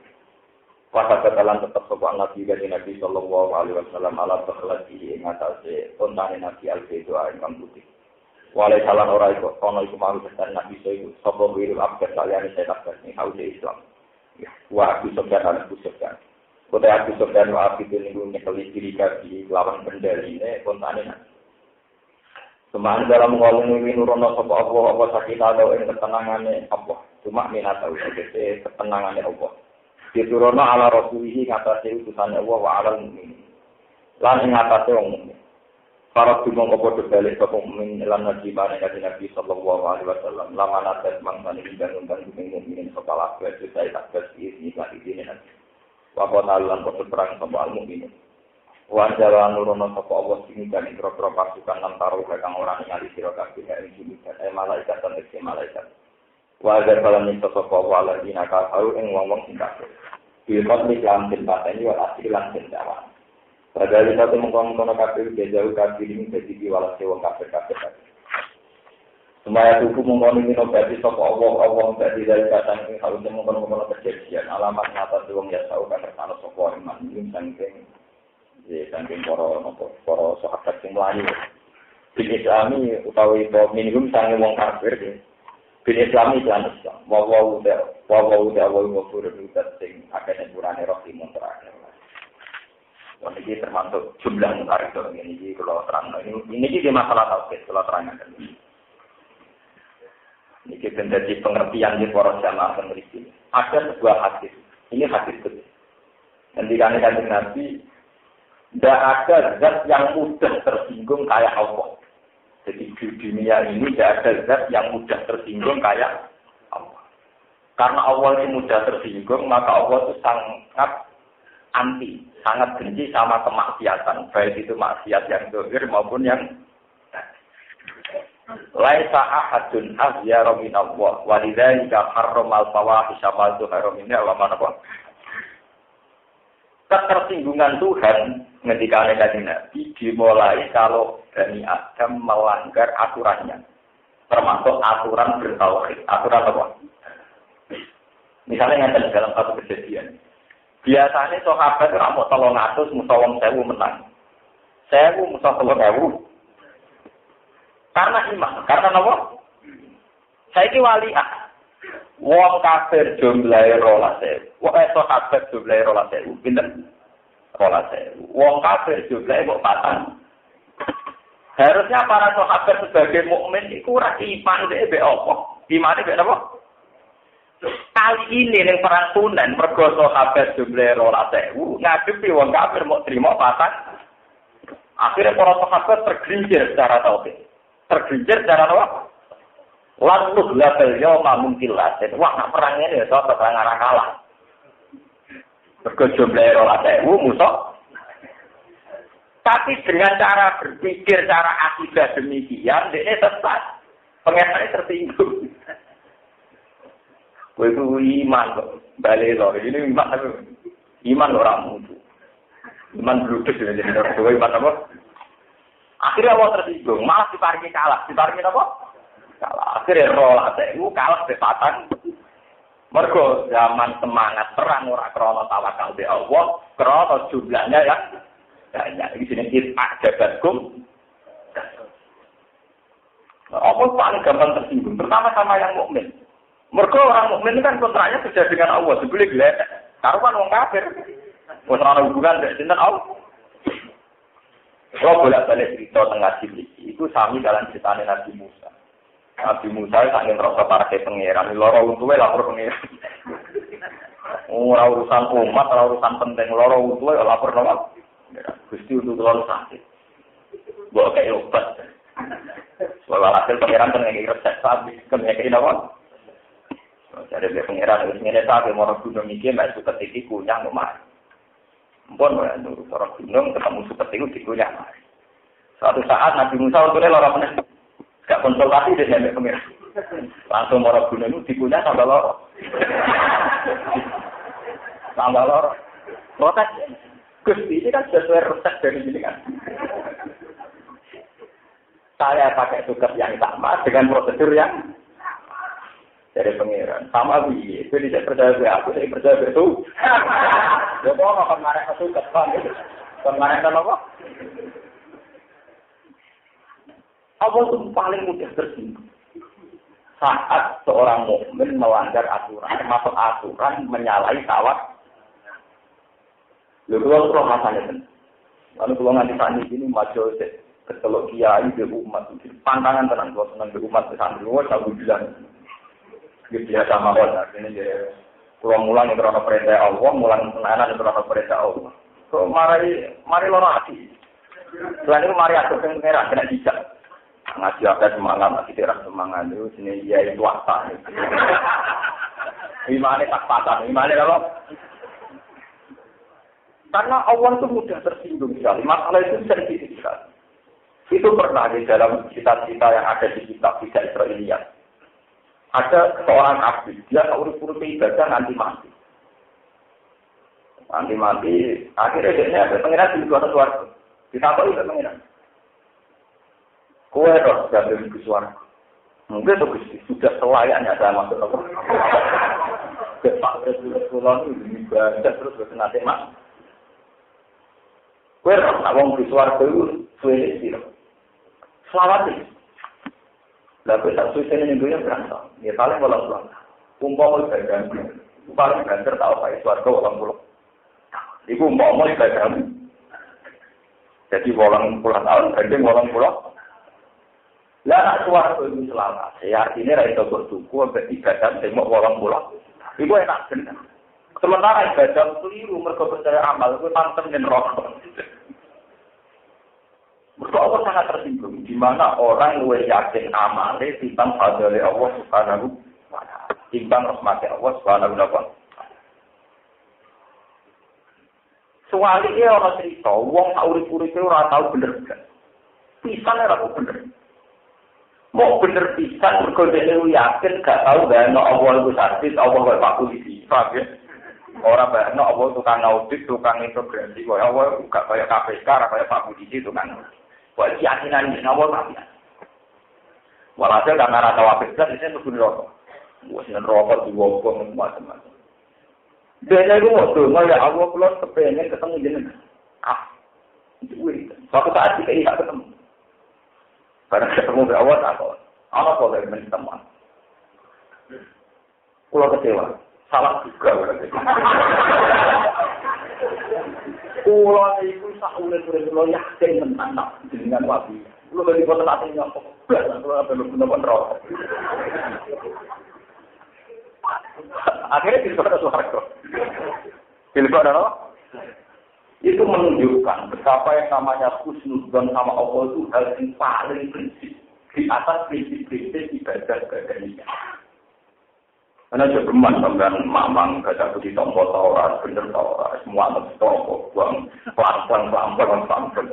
Wasa katalan tetap sapa Nabi Nabi sallallahu alaihi wasallam ala takhlati ing atase kontane Nabi al-Fidwa ingkang putih. Wale salan ora iku ana iku mau pesan Nabi sapa wiru abad saliyane setak ing hauje Islam. Wa aku sebenarnya aku sebenarnya. Kota aku sebenarnya aku dilingkungi keli diri lawan pendaline kontane. Semaan dalam ngolong ini nurono sapa apa sakita atau ing ketenangane apa. Cuma minatau tegese ketenangane Allah. Diturono ala rasulihi ngatasi utusan Allah wa ala mukmin. Lan ing ngatasi wong mukmin. Para dumong padha bali sapa mukmin lan nabi bareng Nabi sallallahu alaihi wasallam. Lama nates mangkane undang-undang mukmin sapa lakwe saya tak ini lagi ini. Wa qatalan perang sapa al-mukmin. Wa jalan nurono sapa Allah sing kan kira-kira pasukan lan taruh kang ora ningali sira kabeh ing sini. Malaikat lan malaikat. Wajar kalau minta sapa wala dina kafaru ing wong-wong sing kafir. Bilkot ni lan den pateni wal asli lan den dawa. Padahal kita mengkono kafir jauh kafir ini dadi wala wong kafir. Semaya tuku mengkono ini berarti sapa Allah dadi dari kata ing harus mengkono kejadian alamat nyata wong ya tau kan ana sapa iman ing saking para sahabat sing mlayu. Di Islami utawi minimum sange wong kafir Bin Islami dan Islam, wawawu wafur udat sing akhirnya burane rohimun terakhir. Ini termasuk jumlah mutarik ini kalau terang. Ini di masalah tauhid kalau terangkan. Ini menjadi pengertian di para jamaah peneliti. Ada sebuah hadis. Ini hadis betul. Dan di kanjeng Nabi, tidak ada zat yang mudah tersinggung kayak Allah. Jadi di dunia ini tidak ada zat yang mudah tersinggung kayak Allah. Karena Allah itu mudah tersinggung, maka Allah itu sangat anti, sangat benci sama kemaksiatan, baik itu maksiat yang zahir maupun yang laisa ahadun aghyaru min Allah wa lidzalika harramal fawahisha ma dzahara minha wa ma nafah. Ketersinggungan Tuhan ketika Kanjeng Nabi dimulai kalau Bani Adam melanggar aturannya, termasuk aturan bertauhid, aturan apa? Misalnya yang dalam satu kejadian, biasanya sahabat itu mau 300 musuh wong 1000 menang, 1000 musuh 3000, karena iman, karena apa? Saya ini waliah, wong kafir jumlahe 12.000, wong sahabat jumlahe 12.000, pinter? 12.000, wong kafir jumlahe kok 4. Harusnya para sahabat sebagai mukmin itu ora iman dhek apa? Imane dhek apa? Kali ini ning perang Hunain mergo sahabat jumlahe 12.000 ngadepi wong kafir mau terima 4. Akhirnya para sahabat tergelincir secara tauhid. Tergelincir secara apa? Lalu label yauma mungkilatin. Wah, nak perang ini ya soal perang arah kalah. Mergo jumlahe 12.000 musuh. Tapi dengan cara berpikir, cara akidah demikian, dia sesat. Pengenannya tersinggung. Kowe itu iman kok, balik lor. Ini iman orang mutu. Iman berudus ya, jadi orang iman apa? Akhirnya Allah tersinggung, malah diparingi kalah. Diparingi apa? Kalah. Akhirnya rolah saya, kalah sepatan. Mergo zaman semangat perang ora krana tawakal be Allah, krana jumlahnya ya. Ya, di sini ada batkum. Apa paling gampang tersinggung? Pertama sama yang mukmin. Mergo orang mukmin kan kontraknya sudah dengan Allah, sebeli gledek. Karuan wong kafir. Wis ora hubungan dengan sinten Allah. Kalau bolak-balik cerita tengah sini, itu sami dalam ceritanya Nabi Musa. Nabi Musa saking rasa parake pangeran, loro untuwe lapor pangeran. Ora urusan umat, ora urusan penting, loro untuwe lapor napa? Gusti untuk terlalu sakit. Bawa kayak obat. Soal hasil pangeran kan yang resep sapi, kemudian apa? Jadi dia pangeran harus ngeretak, mau orang gunung ini masuk ketik kunyah nomor. Mpun nurut orang gunung ketemu seperti itu dikunyah. Suatu saat Nabi Musa untungnya lorong meneh, gak konsultasi dia sampai pangeran. Langsung orang gunung itu dikunyah tambah lorong. Tambah lorong. Protes. Gusti ini kan sesuai resep dari sini kan. Saya pakai suket yang sama dengan prosedur yang dari pangeran. Sama begini, itu tidak percaya aku, saya percaya itu. Ya kok nggak kemarin suket kan? Kemarin kan apa? Apa itu paling mudah tersinggung? Saat seorang mukmin melanggar aturan, termasuk aturan menyalahi tawak. Lalu kalau rasanya kan, lalu kalau nanti saat ini maju kecelok kiai di umat, pantangan tenang kalau senang di umat santri, saya bilang, biasa sama orang ini dia pulang mulang itu orang perintah Allah, mulang tenanan itu orang perintah Allah. So mari lorong hati. Selain itu mari atur yang merah kena dijak. Ngaji apa semangat, masih terang semangat itu sini dia itu apa? Imane tak patah, imane apa? Karena Allah itu mudah tersinggung sekali. Masalah itu sensitif sekali. Itu pernah di dalam cita-cita yang ada di kitab Tidak Israiliyat. Ada seorang abdi, dia urut-urut ibadah nanti mati. Nanti mati, akhirnya dia ada pengiran di luar suara. Ditambah juga pengiran. Kue roh gabung di suara. Mungkin itu sudah selayaknya saya masuk apa. Pak Presiden itu ibadah terus berkenaan tema. Kue nak wong di suara itu suwe sih. Selawat sih. Lalu tak suwe ini minggu yang berantau. Ya paling bolong-bolong. Umpama ibadah. Paling banter tahu pakai suara bolong-bolong. Iku umpama ibadah. Jadi bolong-bolong tahun, banding bolong-bolong. Lah nak suara itu selawat. Ya artinya itu bersyukur beribadah semua bolong-bolong. Iku enak benar. Sementara ibadah keliru mereka percaya amal itu tanten dan rokok. Mereka Allah sangat tersinggung. Di mana orang luwih yakin amale timbang fadhole Allah Subhanahu wa taala. Timbang rahmate Allah Subhanahu wa taala. Soale iki ora cerita, wong sak urip-uripe ora tau bener kan. Pisan ora bener. Mau bener pisan mergo dhewe yakin gak tau gak ono Allah iku sakti, Allah kok Pak Polisi, paham ya? Ora bakno Allah tukang audit, tukang integrasi, kok Allah gak kaya KPK, ora kaya Pak Polisi tukang. Kok keyakinan iki Allah tapi. Walhasil karena ora tau apik blas iki mlebu neraka. Wes neraka diwongkon macam-macam. Dene iku ngono, ya Allah kula kepengin ketemu jenengan. Suatu saat kita tidak ketemu. Karena ketemu dengan Allah tak kok. Allah kok dari teman. Kula kecewa. Salah juga berarti. Kula iku sak urip-urip kula yakin tenan dengan wabi. Kula bagi foto tak tinggal kok. Kula perlu bener-bener rokok. Akhirnya diliput suarga. Diliput apa? Itu menunjukkan betapa yang namanya husnudzon sama Allah itu hal yang paling prinsip di atas prinsip-prinsip ibadah ini. Karena jogeman sampean mamang gajah putih tombol taurat, bener taurat, semua mesti tombol, buang pelan-pelan.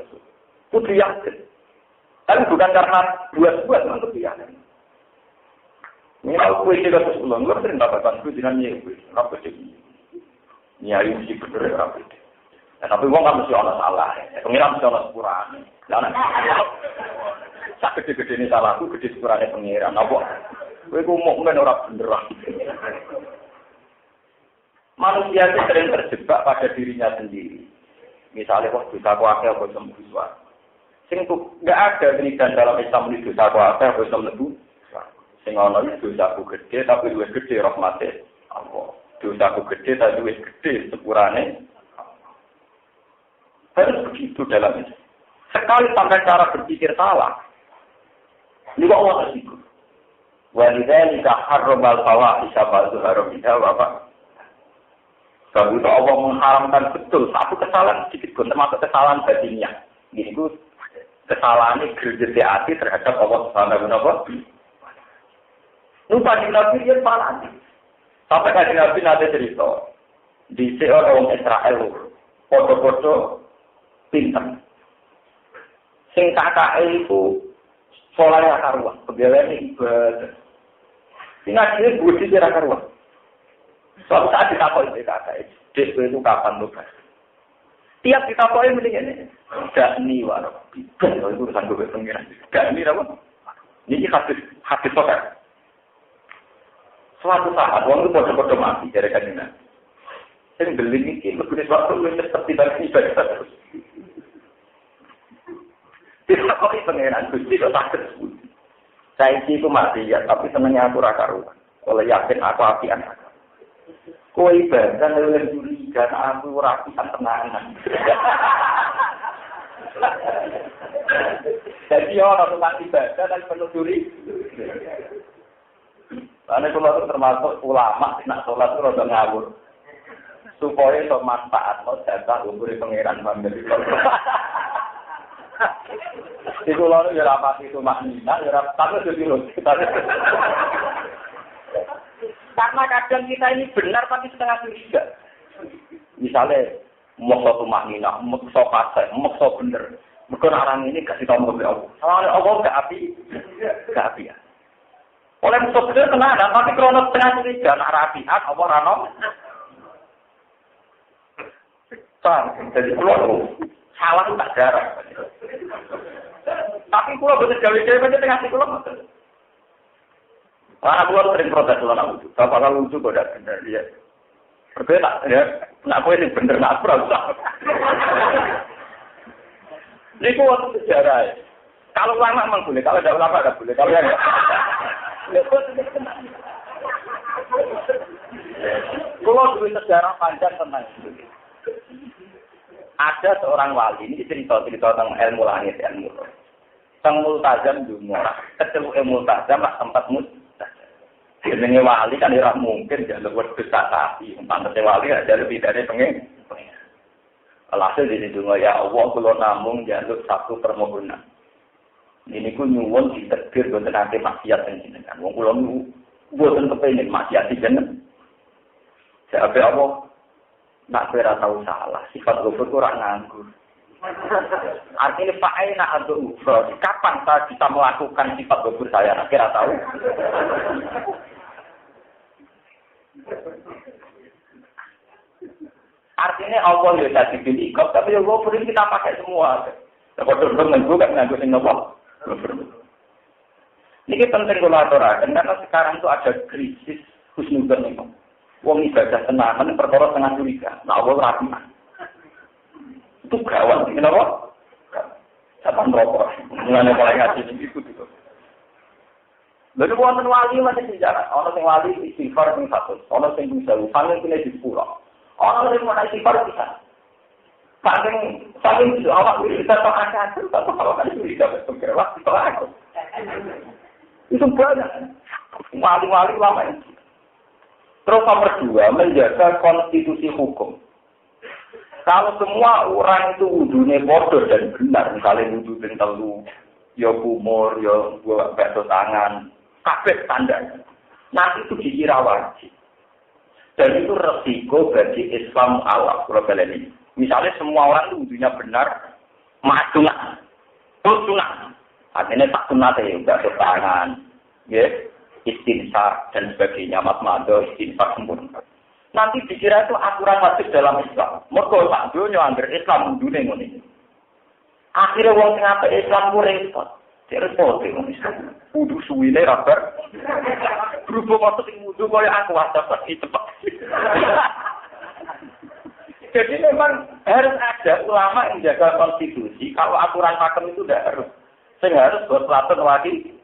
Kudu yakin. Tapi bukan karena buat-buat, memang kudu yakin. Ini aku tidak sesuatu, nggak sering dapatkan itu dengan nyewe, apa sih? Nyari mesti bener apa itu. Tapi wong kan mesti ana salah. Pengiran mesti ana sepurane. Lah nek sak gede-gede ini salahku, gede sepurane pengiran. Apa? Kowe ku mukmin ora bener. Manusia itu sering terjebak pada dirinya sendiri. Misalnya kok dosaku akeh apa sembuh. Sing enggak ada pendidikan dalam Islam ini dosaku akeh apa sembuh. Sing ana iki dosaku gede tapi luwih gede rahmate Allah. Dosaku gede tapi luwih gede sepurane. Harus begitu dalam itu. Sekali sampai cara berpikir salah, ini kok Allah tersinggung. Walidzalika harramal fawahisha ba'du haramida wa apa? Sebab itu Allah mengharamkan betul satu kesalahan sedikit pun, termasuk kesalahan batinnya. Ini itu kesalahan ini gerjeti hati terhadap Allah Subhanahu wa taala. Lupa di Nabi dia salah. Sampai kaji Nabi nanti cerita di orang Israel, foto-foto pinter. Sing kakake itu soleh karuan, kebiasaan ibadah. Sing asline budi ora karuan. Suatu saat ditakoki kakake, "Dek, kowe itu kapan tobat?" Tiap ditakoki mending ngene. Dakni wa rabbi. Itu urusan gue pengiran. Dakni apa? Ini hadis tobat. Suatu saat wong itu bodoh-bodoh mati dari kanjeng. Sing beli iki lebih waktu wis seperti bagi ibadah terus. Tidak kok pengenan Gusti kok sakit. Saya itu mati ya, tapi senengnya aku ra karuan. Oleh yakin aku apian. Kowe ibadah oleh curiga aku ora pisan tenangan. Jadi orang mati ibadah dan penuh curi. Karena kalau termasuk ulama nak sholat itu rada ngawur. Supaya untuk manfaat lo jatah umur pangeran family. Itu lalu ya rapat itu maknina, ya tapi jadi loh. Karena kadang kita ini benar tapi setengah curiga. Misalnya mau suatu maknina, mau fase, mau bener. Mungkin orang ini kasih tahu ke Allah. Soalnya Allah gak api ya. Oleh musuh bener tenanan, tapi krono setengah curiga, nak rapiat, apa rano? Jadi pulau salah itu tak jarang. Tapi pulau betul gawe-gawe aja tengah pulau. Karena pulau sering protes pulau nak lucu. Bapak kalau lucu kok tidak benar dia. Berbeda ya. Nak kue ini bener nak usah. Ini kuat sejarah. Kalau lama memang boleh, kalau tidak lama tidak boleh. Kalau yang pulau dulu sejarah panjang tentang itu. Ada seorang wali, ini cerita-cerita tentang ilmu langit, ilmu roh. Sang multazam dungo, ketemu ilmu multazam, tempat multazam. Jenenge wali kan ora mungkin jaluk wedhus sapi, pantes wali ada lebih dari pengen. Alhasil di dungo ya Allah kula namung jaluk satu permohonan. Ini ku nyuwun ditegur boten ate maksiat ten jenengan. Wong kula niku boten kepengin maksiat jenengan. Sebab apa? Nak ora tahu salah, sifat ghafur ku ora nganggur. Artinya fa'aina adu kapan saya bisa melakukan sifat ghafur saya? Nak ora tahu. Artinya Allah ya tadi pilih ikut, tapi ya ghafur ini kita pakai semua. Kalau benar-benar kan nganggo sing nopo? Ini penting kalau aturaken karena sekarang itu ada krisis husnudzon ini. Wong ibadah tenanan perkara tengah curiga. Nah, Allah rahmat. Itu gawat, kenapa? Sampai rokok. Mulane mulai ngaji ini itu. Lalu wonten wali macam sejarah. Orang yang wali istighfar ping 100, orang yang bisa panggil kene di 10. Orang yang mau istighfar bisa. Saking awak kita tak akan tapi kalau kan curiga betul kira itu aku. Itu banyak. Wali-wali lama ini. Terus nomor 2, menjaga konstitusi hukum. Kalau semua orang itu wudunya bodoh dan benar, misalnya wudu ping 3, ya kumur, ya buat bakso tangan, kabeh standar. Nanti itu dikira wajib. Dan itu resiko bagi Islam Allah, kalau kalian ini. Misalnya semua orang itu wudunya benar, macungan, sunat. Artinya tak sunat ya, bakso tangan, ya. Istinsar dan sebagainya, matmado, istinsar sempurna. Nanti dikira itu aturan wajib dalam Islam. Mergo sak donya angger Islam ndune ngene. Akhire wong sing apik Islam ku repot. Repot wong Islam. Kudu suwine rabar. Berhubung waktu sing wudu kaya aku dapat cepet. Jadi memang harus ada ulama yang jaga konstitusi. Kalau aturan hakim itu tidak harus. Sing harus buat Platon wajib.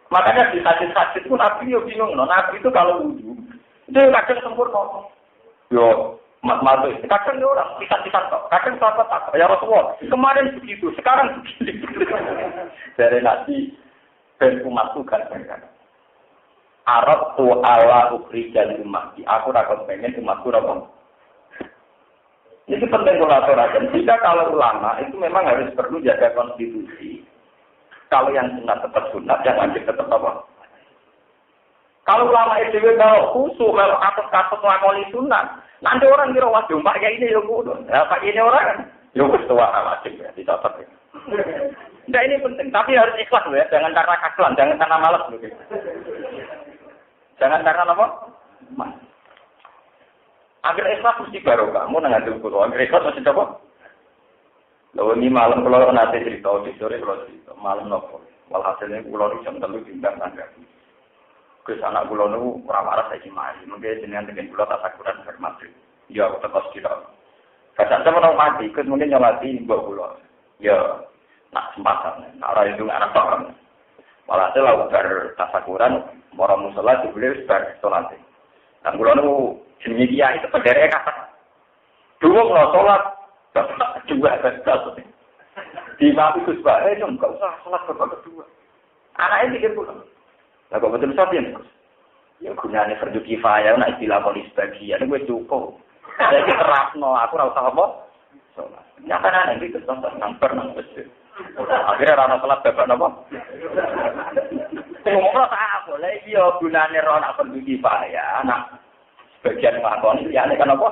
Makanya di hadis-hadis pun Nabi yo bingung, Nabi itu kalau wudu itu kadang sempurna. Yo, mat-mat itu kadang dia orang pisah-pisah kok. Kadang sahabat tak. Ya Rasulullah, kemarin begitu, sekarang begini. Dari Nabi ben umatku kan. Arab tu ala ukhrijal umat. Aku ora pengen umatku ora. Ini penting kolaborasi. Jika kalau ulama itu memang harus perlu jaga konstitusi. Kalau yang sunat tetap sunat, yang wajib tetap apa? Kalau ulama itu kalau khusus, kalau kasus-kasus melakoni sunat, nanti orang kira wajib, Pak ya ini yang kudu. Nah, Pak ini orang, ya tua wajib ya, dicatat. Nah ini penting, tapi harus ikhlas ya, jangan karena kakelan, jangan karena malas begitu. Jangan karena apa? Mas. Agar ikhlas mesti baru kamu nanggapi kudu. Agar ikhlas mesti apa? Lalu ini malam kalau nanti cerita, di sore kalau cerita, malam nopo. Walhasilnya pulau itu jam 3 diundang tangga. Ke anak pulau itu orang marah saya cimari. Mungkin jenengan dengan pulau tak sakuran bermati. Ya, aku tekos kita. Kadang saya mau mati, kemudian nyolati buat pulau. Ya, nak sempatan. Nak orang itu nggak nak orang. Walhasil aku bertasakuran, orang musola dibeli bersolati. Dan pulau itu jenis dia itu pendere kata. Dulu kalau sholat. Kedua gagal. Di mati Gus Pak, enggak usah salat babak kedua. Anaknya pikir pulang. Lah kok betul sapian, Gus? Ya gunane fardu kifayah nek dilakoni sebagian wis cukup. Saiki terapno, aku ora usah apa? Salat. Nyatane nek iki contoh namper nang masjid. Akhirnya ora salat babak napa? Ngomong tak boleh iki yo gunane ora nak fardu kifayah, nak sebagian nglakoni liyane kan apa?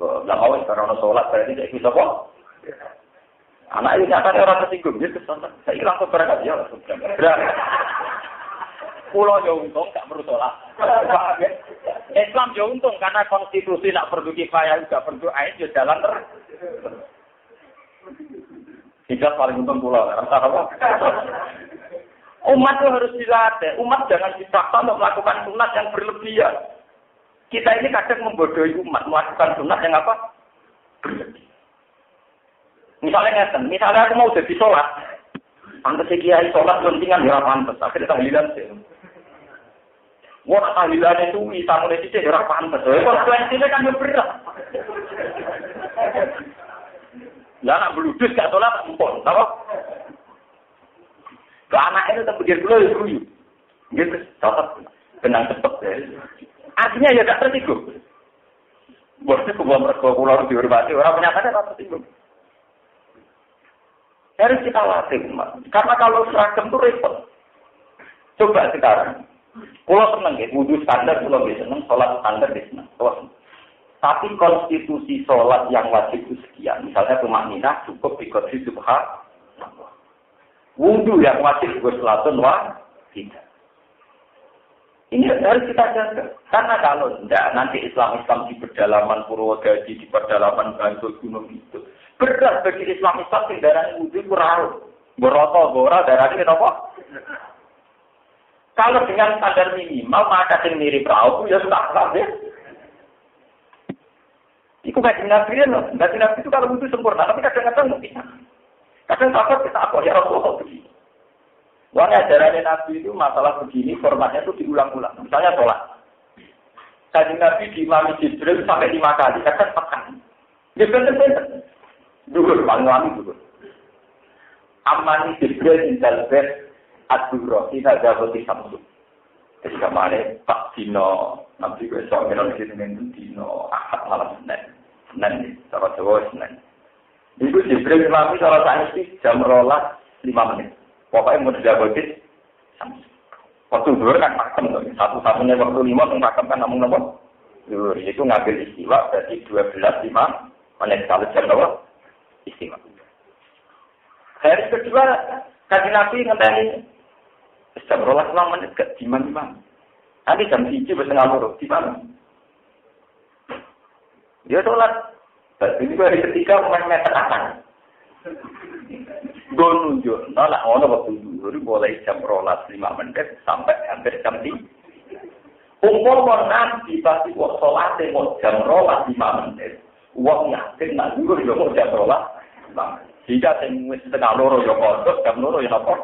Lah awes karena sholat berarti tidak bisa kok. Anak ini nyatanya orang tersinggung, dia kesana. Saya langsung berangkat ya langsung berangkat. Pulau jauh untung, tak perlu sholat. Islam jauh untung karena konstitusi nak perlu kifayah, juga perlu ayat ya jalan terus. Tiga paling untung pulau, rasa apa? Umat itu harus dilatih. Umat jangan dipaksa untuk melakukan sunat yang berlebihan. Kita ini kadang membodohi umat melakukan sunat yang apa? Misalnya aku mau jadi sholat, pantas kiai sholat pentingan ya pantas, akhirnya tahlilan sih. Wah tahlilan itu bisa mulai sih ya pantas, konsekuensinya kan berat. Lah nak beludus gak sholat empon, tahu? Ke anak itu tak pikir dulu ya guyu, gitu, sholat tenang cepet ya. Artinya ya gak tersinggung. Bosnya kebawa mereka pulau dihormati, orang menyatakan tak tersinggung. Harus kita latih, umat. Karena kalau seragam itu repot. Coba sekarang. Kalau senang ya, wudhu standar, kalau bisa senang, sholat standar bisa senang. Tapi konstitusi sholat yang wajib itu sekian. Misalnya tumakninah cukup dikotri subhanallah. Wudhu yang wajib gue selatun tidak. Ini harus kita jaga. Karena kalau tidak, nanti Islam di pedalaman Purwodadi, di pedalaman Bantul Gunung itu. Berat bagi Islam di darah wudhu kurang. Beroto, bora, darah ini apa? Kalau dengan standar minimal, maka yang mirip perahu, ya sudah kelas ya. Itu kayak Nabi loh. Nabi itu kalau wudhu sempurna, tapi kadang-kadang mungkin. Kadang takut kita apa ya Rasulullah begini. Wah, ajarannya Nabi itu masalah begini, formatnya itu diulang-ulang. Misalnya sholat. Kajian Nabi di Imam Jibril sampai 5 kali, kadang 4 kali. Dia benar-benar. Dulu, paling dulu. Amani Jibril indal bed ad-durro, tidak ada roti samsung. Jadi kemarin, Pak Dino, Nabi besok, kita dengan Dino, Ahad malam Senin, cara Jawa Senin. Itu Jibril Imam cara sains jam 5 menit. Pokoknya mau dijagotis, waktu dulu kan pakem, satu-satunya waktu 5 itu pakem kan namun nomor. Itu ngambil istiwa, berarti 12:05 menit kalau jam berapa? Istiwa. Hari kedua, kaji Nabi ngenteni jam 5 menit ke di mana? Nanti jam 1 bertengah loro di mana? Dia sholat. Ini hari ketiga meter atas. Gue nunjuk, nolak waktu dulu boleh jam 5 menit sampai hampir jam 3. Umur nanti pasti waktu sholatnya mau jam 5 menit. Uang yakin nak dulu juga mau jam 5. Jika setengah loro ya kodok, jam loro ya apa?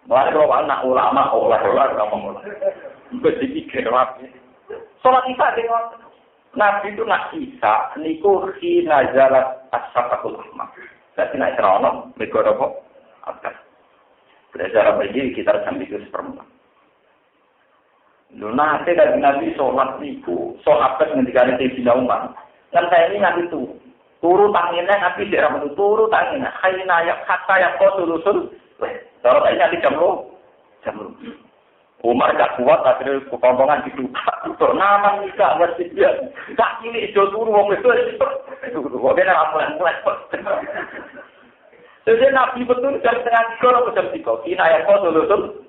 Mulai kalau anak ulama, olah-olah, ngomong olah. Gue dipikir lagi. Sholat Isya dengan Nabi itu nak Isya, niku khina jalat as-safakul ahmar. Jadi nak cerono, mereka apa? Atas. Belajar berdiri sekitar jam 3:04. Lalu nanti dari Nabi sholat niku, sholat ketika ada Sayyidina Umar. Dan saya ini nanti turu tanginnya Nabi tidak ramai turu tanginnya. Khina yak kata yang kau tulusul. Kalau saya nanti jam lu. Umar gak kuat, akhirnya kekompongan dibuka. Untuk nama nikah masjid dia. Tak ini hijau turu, orang itu. Bagaimana ramai-ramai. Jadi Nabi betul jam 2:30 jam 3. Kina yang kau tulusul.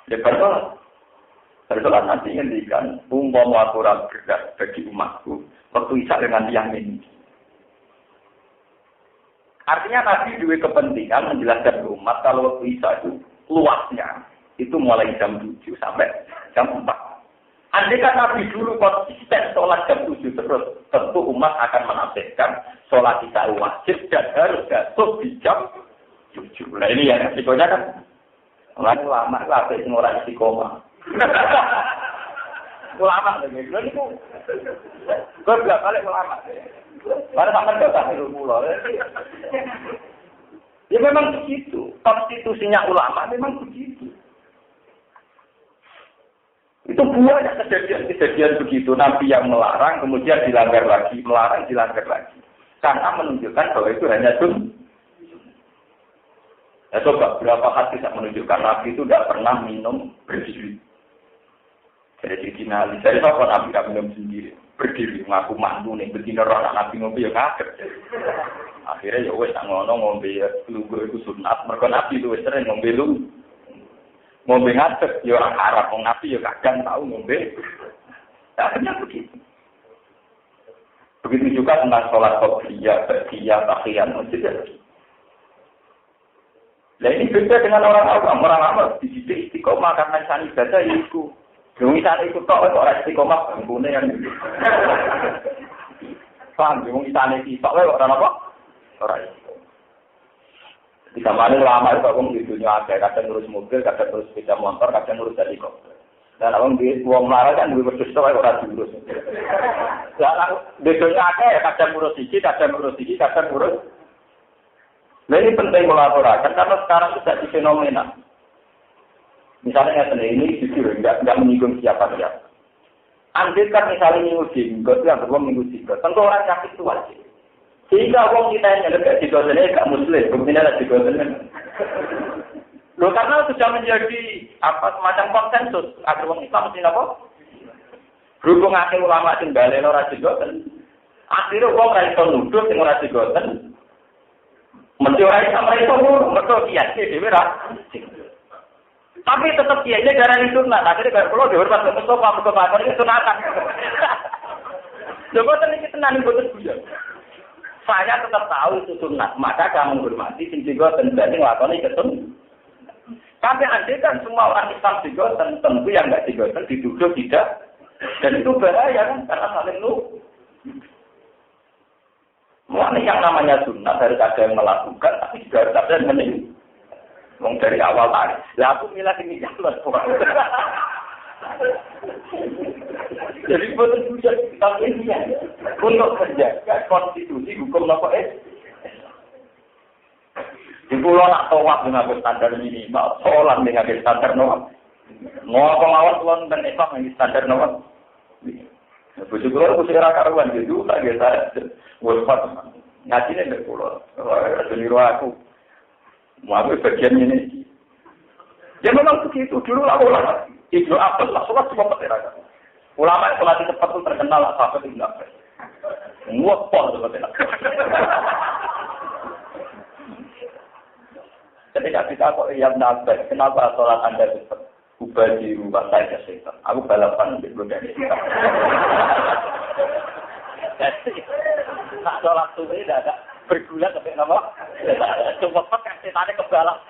Dia berdoa nanti ngendikan. Umpama aturan berdak bagi umatku. Waktu Isya dengan yang ini. Artinya Nabi juga kepentingan menjelaskan ke umat kalau waktu Isya itu luasnya. Itu mulai jam 7 sampai jam 4. Andai kan Nabi dulu konsisten sholat jam 7 terus, tentu umat akan menafsirkan sholat Isya wajib dan harus jatuh di jam 7. Nah ini ya resikonya kan. Ulama lah, semua orang istiqomah. Ulama lagi, itu. Gue bilang balik ulama. Baru sampai dosa ilmu loh. Ya memang begitu. Konstitusinya ulama memang begitu. Itu banyak kejadian-kejadian begitu. Nabi yang melarang, kemudian dilanggar lagi. Melarang, dilanggar lagi. Karena menunjukkan bahwa itu hanya sun. Ya coba, berapa hadis yang menunjukkan Nabi itu tidak pernah minum berdiri. Jadi finali. Saya tahu Nabi tidak minum sendiri. Berdiri, ngaku mandu nih. Betina orang Nabi ngopi ya ngaget. Akhirnya ya wes ngono ngombe ya. Lugu itu sunat. Mereka Nabi itu wes sering ngombe lu. Ngombe ngaget. Ya orang Arab. Nabi ya kadang tahu ngombe. Akhirnya begitu. Begitu juga tentang sholat qobliyah, ba'diyah, tahiyat, masjid. Nah ini beda dengan orang awam. Orang awam dididik istiqomah karena sana ibadah itu. Yang sana itu kok orang istiqomah bangkune yang itu. Paham? Yang sana itu kok orang apa? Orang istiqomah. Di zaman lama itu orang di dunia ada. Kadang ngurus mobil, kadang ngurus sepeda motor, kadang ngurus helikopter. Dan orang di uang melarat kan lebih berjusta orang diurus. Dan di dunia ada kadang ngurus iki, kadang ngurus iki, kadang ngurus. Nah ini penting melaporkan karena sekarang sudah di fenomena. Misalnya ini jujur enggak menyinggung siapa-siapa. Andai kan misalnya minggu jenggot yang belum minggu jenggot, tentu orang sakit itu wajib. Sehingga wong kita yang gak digoselnya gak muslim, kemudian ada digoselnya. Loh karena sudah menjadi semacam konsensus agar wong Islam mesti apa? Berhubung akhir ulama sing baleno ora digoten. Akhire wong ra iso nuduh sing ora digoten. Mesti ora iso mereka kiai dhewe ra. Tapi tetap kiainya darani sunat. Akhire karo kula dihormat ke Mustafa Mustafa iki sunatan. Lho boten iki tenan boten guyon. Saya tetap tahu itu sunat, maka kamu menghormati sing digoten berarti nglakoni ketun. Tapi andai kan semua orang Islam digoten, tentu yang nggak digoten dituduh tidak. Dan itu bahaya kan, karena saling lu. Mulanya yang namanya sunat harus ada yang melakukan, tapi juga harus ada yang meneng. Wong dari awal tadi, lah aku milah ini jalan. Jadi betul juga kita ini untuk menjaga konstitusi hukum apa Di pulau nak tawaf dengan standar minimal, sholat dengan standar normal. Mau pengawal tuan dan Islam dengan standar normal. Bujuk pulau bujuk karuan gitu, tak kita buat ngaji ni pulau. Seniru aku, mau bagian ini. Ya memang begitu dulu lah ulama. Ibnu Abbas lah sholat cuma peterakan. Ulama yang sholat cepat itu terkenal lah sahabat Ibnu Abbas. Nguapol seperti itu. Ketika kita kok yang nabas, kenapa sholat Anda cepat? Ubah di rumah saya setan. Aku balapan untuk goda ini. Jadi, nak sholat itu tidak ada bergulat sampai nama. Cuma pakai setannya kebalap.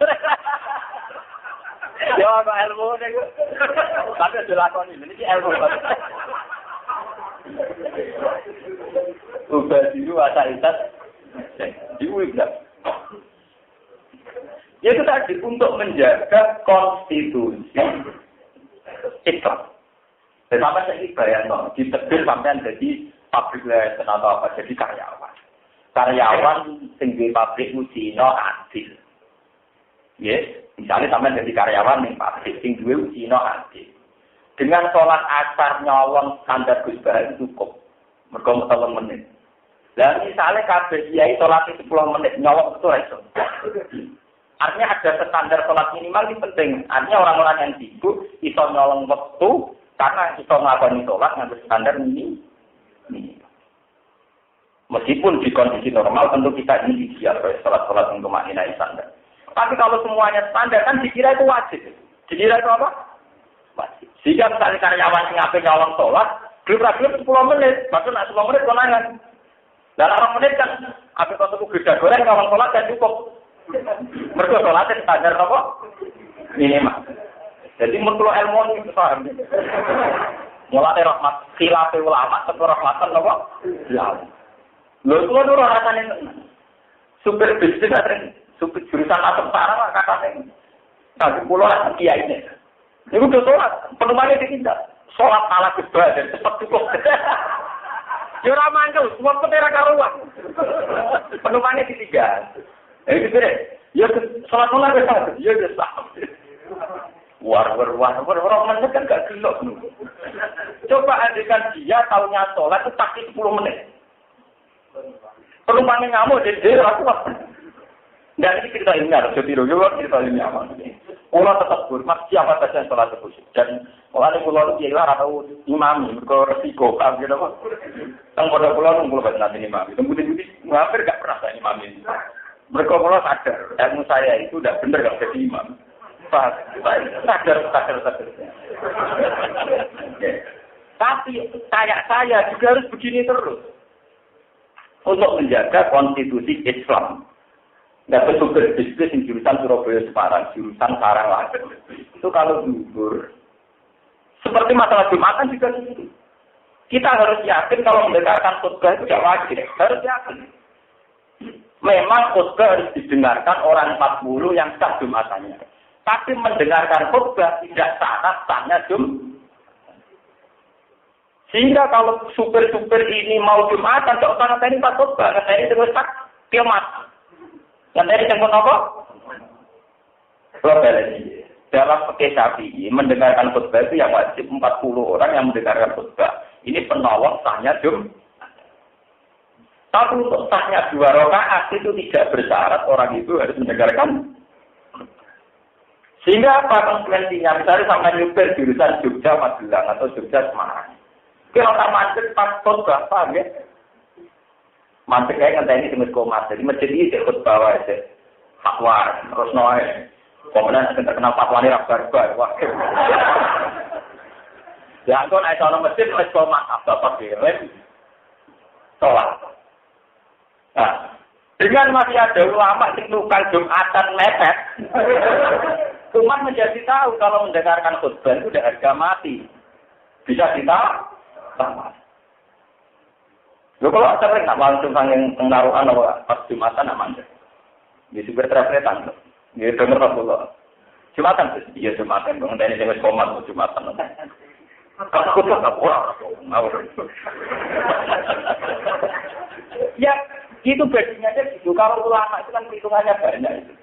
Ya, apa ilmu ni? Tapi sudah lakon ini ilmu. Ubah di rumah saya diubah. Itu tadi untuk menjaga konstitusi Islam. Dan sampai saya bayang ditegur sampai jadi pabrik lesson atau apa, jadi karyawan. Karyawan tinggi pabrik Cina adil. Yes, misalnya sampai jadi karyawan ning pabrik sing duwe Cina adil. Dengan sholat asar nyawang standar Gus Bahar cukup. Mergo 3 menit. Lah misalnya kabeh kiai sholat 10 menit nyawang itu iso. Artinya ada standar sholat minimal ini penting. Artinya orang-orang yang sibuk iso nyolong waktu karena iso nglakoni sholat nganggo standar ini. Meskipun di kondisi normal tentu kita ini ideal sholat-sholat untuk maknai standar. Tapi kalau semuanya standar kan dikira itu wajib. Dikira itu apa? Wajib. Jika misalnya karyawan yang ngapain nyolong sholat, gelap-gelap 10 menit, maksudnya 10 menit konangan. Dan 6 menit kan, habis waktu itu geda goreng nyolong sholat kan cukup. Mereka sholatnya standar apa? Minimal. Jadi menurut ilmu ini paham. Mulai rahmat khilafah ulama atau rahmatan apa? Ya. Lalu kalau dulu rasanya super bisnis ada super jurusan atau sarang katanya. Tapi pulau kiai ini. Ini udah sholat, penumpangnya ditindak. Sholat ala kedua dan cepat cukup. Jurah manggil, semua petera karuan. Penumpangnya ditinggal. Itu deh, ya sholat mulai besar, ya besar. War, orang menit kan gak gelok. Coba adegan dia tahunya sholat itu pasti 10 menit. Penumpangnya ngamuk, jadi aku. Dan ini cerita ini harus ditiru juga, cerita ini aman. Pulau tetap hormat siapa saja yang sholat tersebut. Dan mulai pulau itu ialah atau imam, resiko, kan gitu apa. Yang pada pulau bahasa nanti imam. Kemudian hampir gak pernah saya imam ini. Mereka mulai sadar, ilmu saya itu tidak benar kalau jadi imam. Sadar. Tapi saya juga harus begini terus. Untuk menjaga konstitusi Islam. Nggak betul bisnis di jurusan Surabaya Semarang, jurusan Sarang lagi. Itu kalau gugur. Seperti masalah Jumatan juga gitu. Kita harus yakin kalau mendengarkan khutbah itu tidak wajib. Harus yakin. Memang khutbah harus didengarkan orang 40 yang sah Jumatannya. Tapi mendengarkan khutbah tidak sahnya Sehingga kalau supir-supir ini mau Jumatan, tidak usah ngeteni pas khutbah. Ngeteni terus tak kiamat. Ngeteni jemput apa? Dalam fikih Syafi'i, mendengarkan khutbah itu yang wajib 40 orang yang mendengarkan khutbah. Ini penolong sahnya Tapi untuk sahnya 2 rakaat itu tidak bersyarat orang itu harus mendengarkan. Sehingga apa konsekuensinya? Misalnya sampai nyupir jurusan Jogja Magelang atau Jogja Semarang. Kalau tak macet pas khutbah, paham ya? Macet kayak ngenteni di masjid. Jadi masjid ini ikut bawa aja. Fatwa, terus noe. Kemudian terkenal fatwa ini rabar-rabar. Wah. Ya, aku naik soal masjid, wis koma bapak kirim. Sholat. Nah, dengan masih ada ulama yang tukang Jumatan mepet. Umat menjadi tahu kalau mendengarkan khutbah itu udah harga mati. Bisa ditambah. Loh kalau sering nggak langsung sanging pengaruhan pas Jumatan aman deh. Di super travelan, di denger apa Jumatan sih, iya Jumatan. Bang Dani jangan komat Jumatan. Kalau khutbah nggak boleh. Ya, itu basinya aja gitu. Kalau ulama itu kan perhitungannya banyak itu.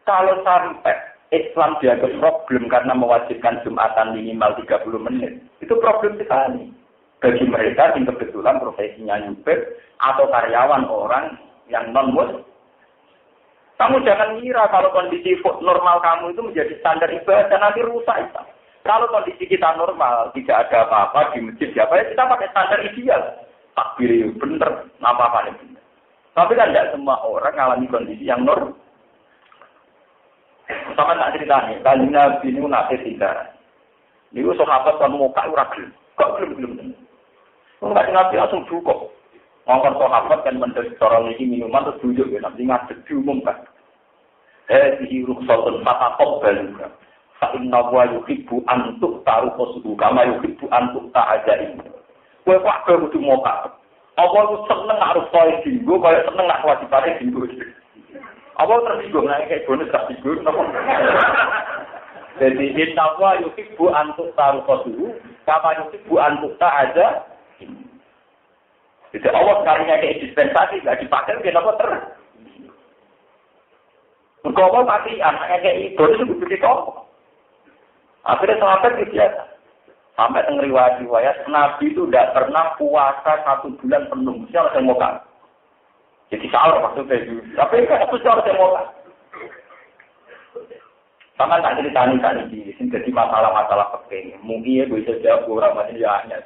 Kalau sampai Islam dianggap problem karena mewajibkan Jumatan minimal 30 menit, itu problem sekali. Bagi mereka yang kebetulan profesinya nyupir atau karyawan orang yang non-muslim. Kamu jangan kira kalau kondisi normal kamu itu menjadi standar ibadah, nanti rusak itu. Kalau kondisi kita normal, tidak ada apa-apa di masjid, ya kita pakai standar ideal. Takbir itu benar, apa-apa ini benar. Tapi kan tidak semua orang mengalami kondisi yang normal. Sama tak ceritanya, kalau Nabi ini nafis tidak. Ini sahabat kan mau kau ragil, kok belum. Enggak Nabi langsung buka. Ngomong sahabat kan mendesak orang ini minuman terus duduk, nanti ngadep diumumkan. Hei rukhsatun fatakot baluka. Fa'inna wa yuhibbu antuk taruh kosuhu kama yuhibbu antuk ta'ajain. Kue pak kue kudu moka. Apa itu seneng harus soal dinggo, kaya seneng nak wajibannya dinggo. Apa tersinggung, nah kayak bonus tak singgung, apa? Jadi, inna wa yuhibbu antuk taruh kosuhu kama yuhibbu antuk ta'ajain. Jadi Allah sekalinya kayak dispensasi, nggak dipakai, kenapa Engkau mati, anaknya kayak itu begitu. Akhirnya sahabat itu biasa. Sampai riwayat Nabi itu tidak pernah puasa 1 bulan penuh. Mesti harus semoga. Jadi sahur maksudnya itu. Tapi kan itu harus semoga. Sama tak ceritani di sini jadi masalah-masalah penting. Mungkin ya bisa jawab orang masih hanya.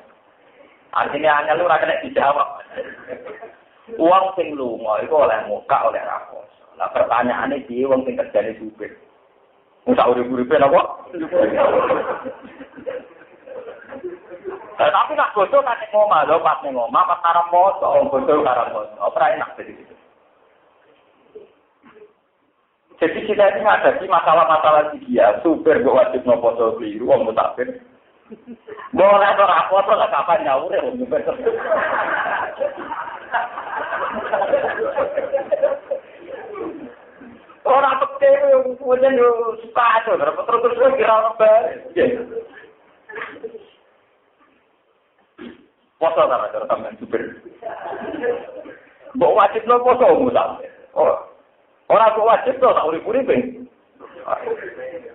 Artinya hanya lu rakyat dijawab. Uang sing lunga itu oleh muka oleh rakos. Nah pertanyaannya dia wong sing kerjane supir. Musa urip-uripe napa? Tapi nak bodoh nek ngomah lho pas ning omah pas karep foto, bodoh karep foto. Ora enak jadi gitu. Jadi kita ini menghadapi masalah-masalah dia, supir kok wajib nopo foto biru wong musafir. Boleh ora foto lah kapan nyaure wong supir. Orang pekeh kemudian suka aja, terus kira orang baik. Poso sama cara sampean supir. Mbok wajib lo poso mudah. Ora kok wajib to tak urip-urip.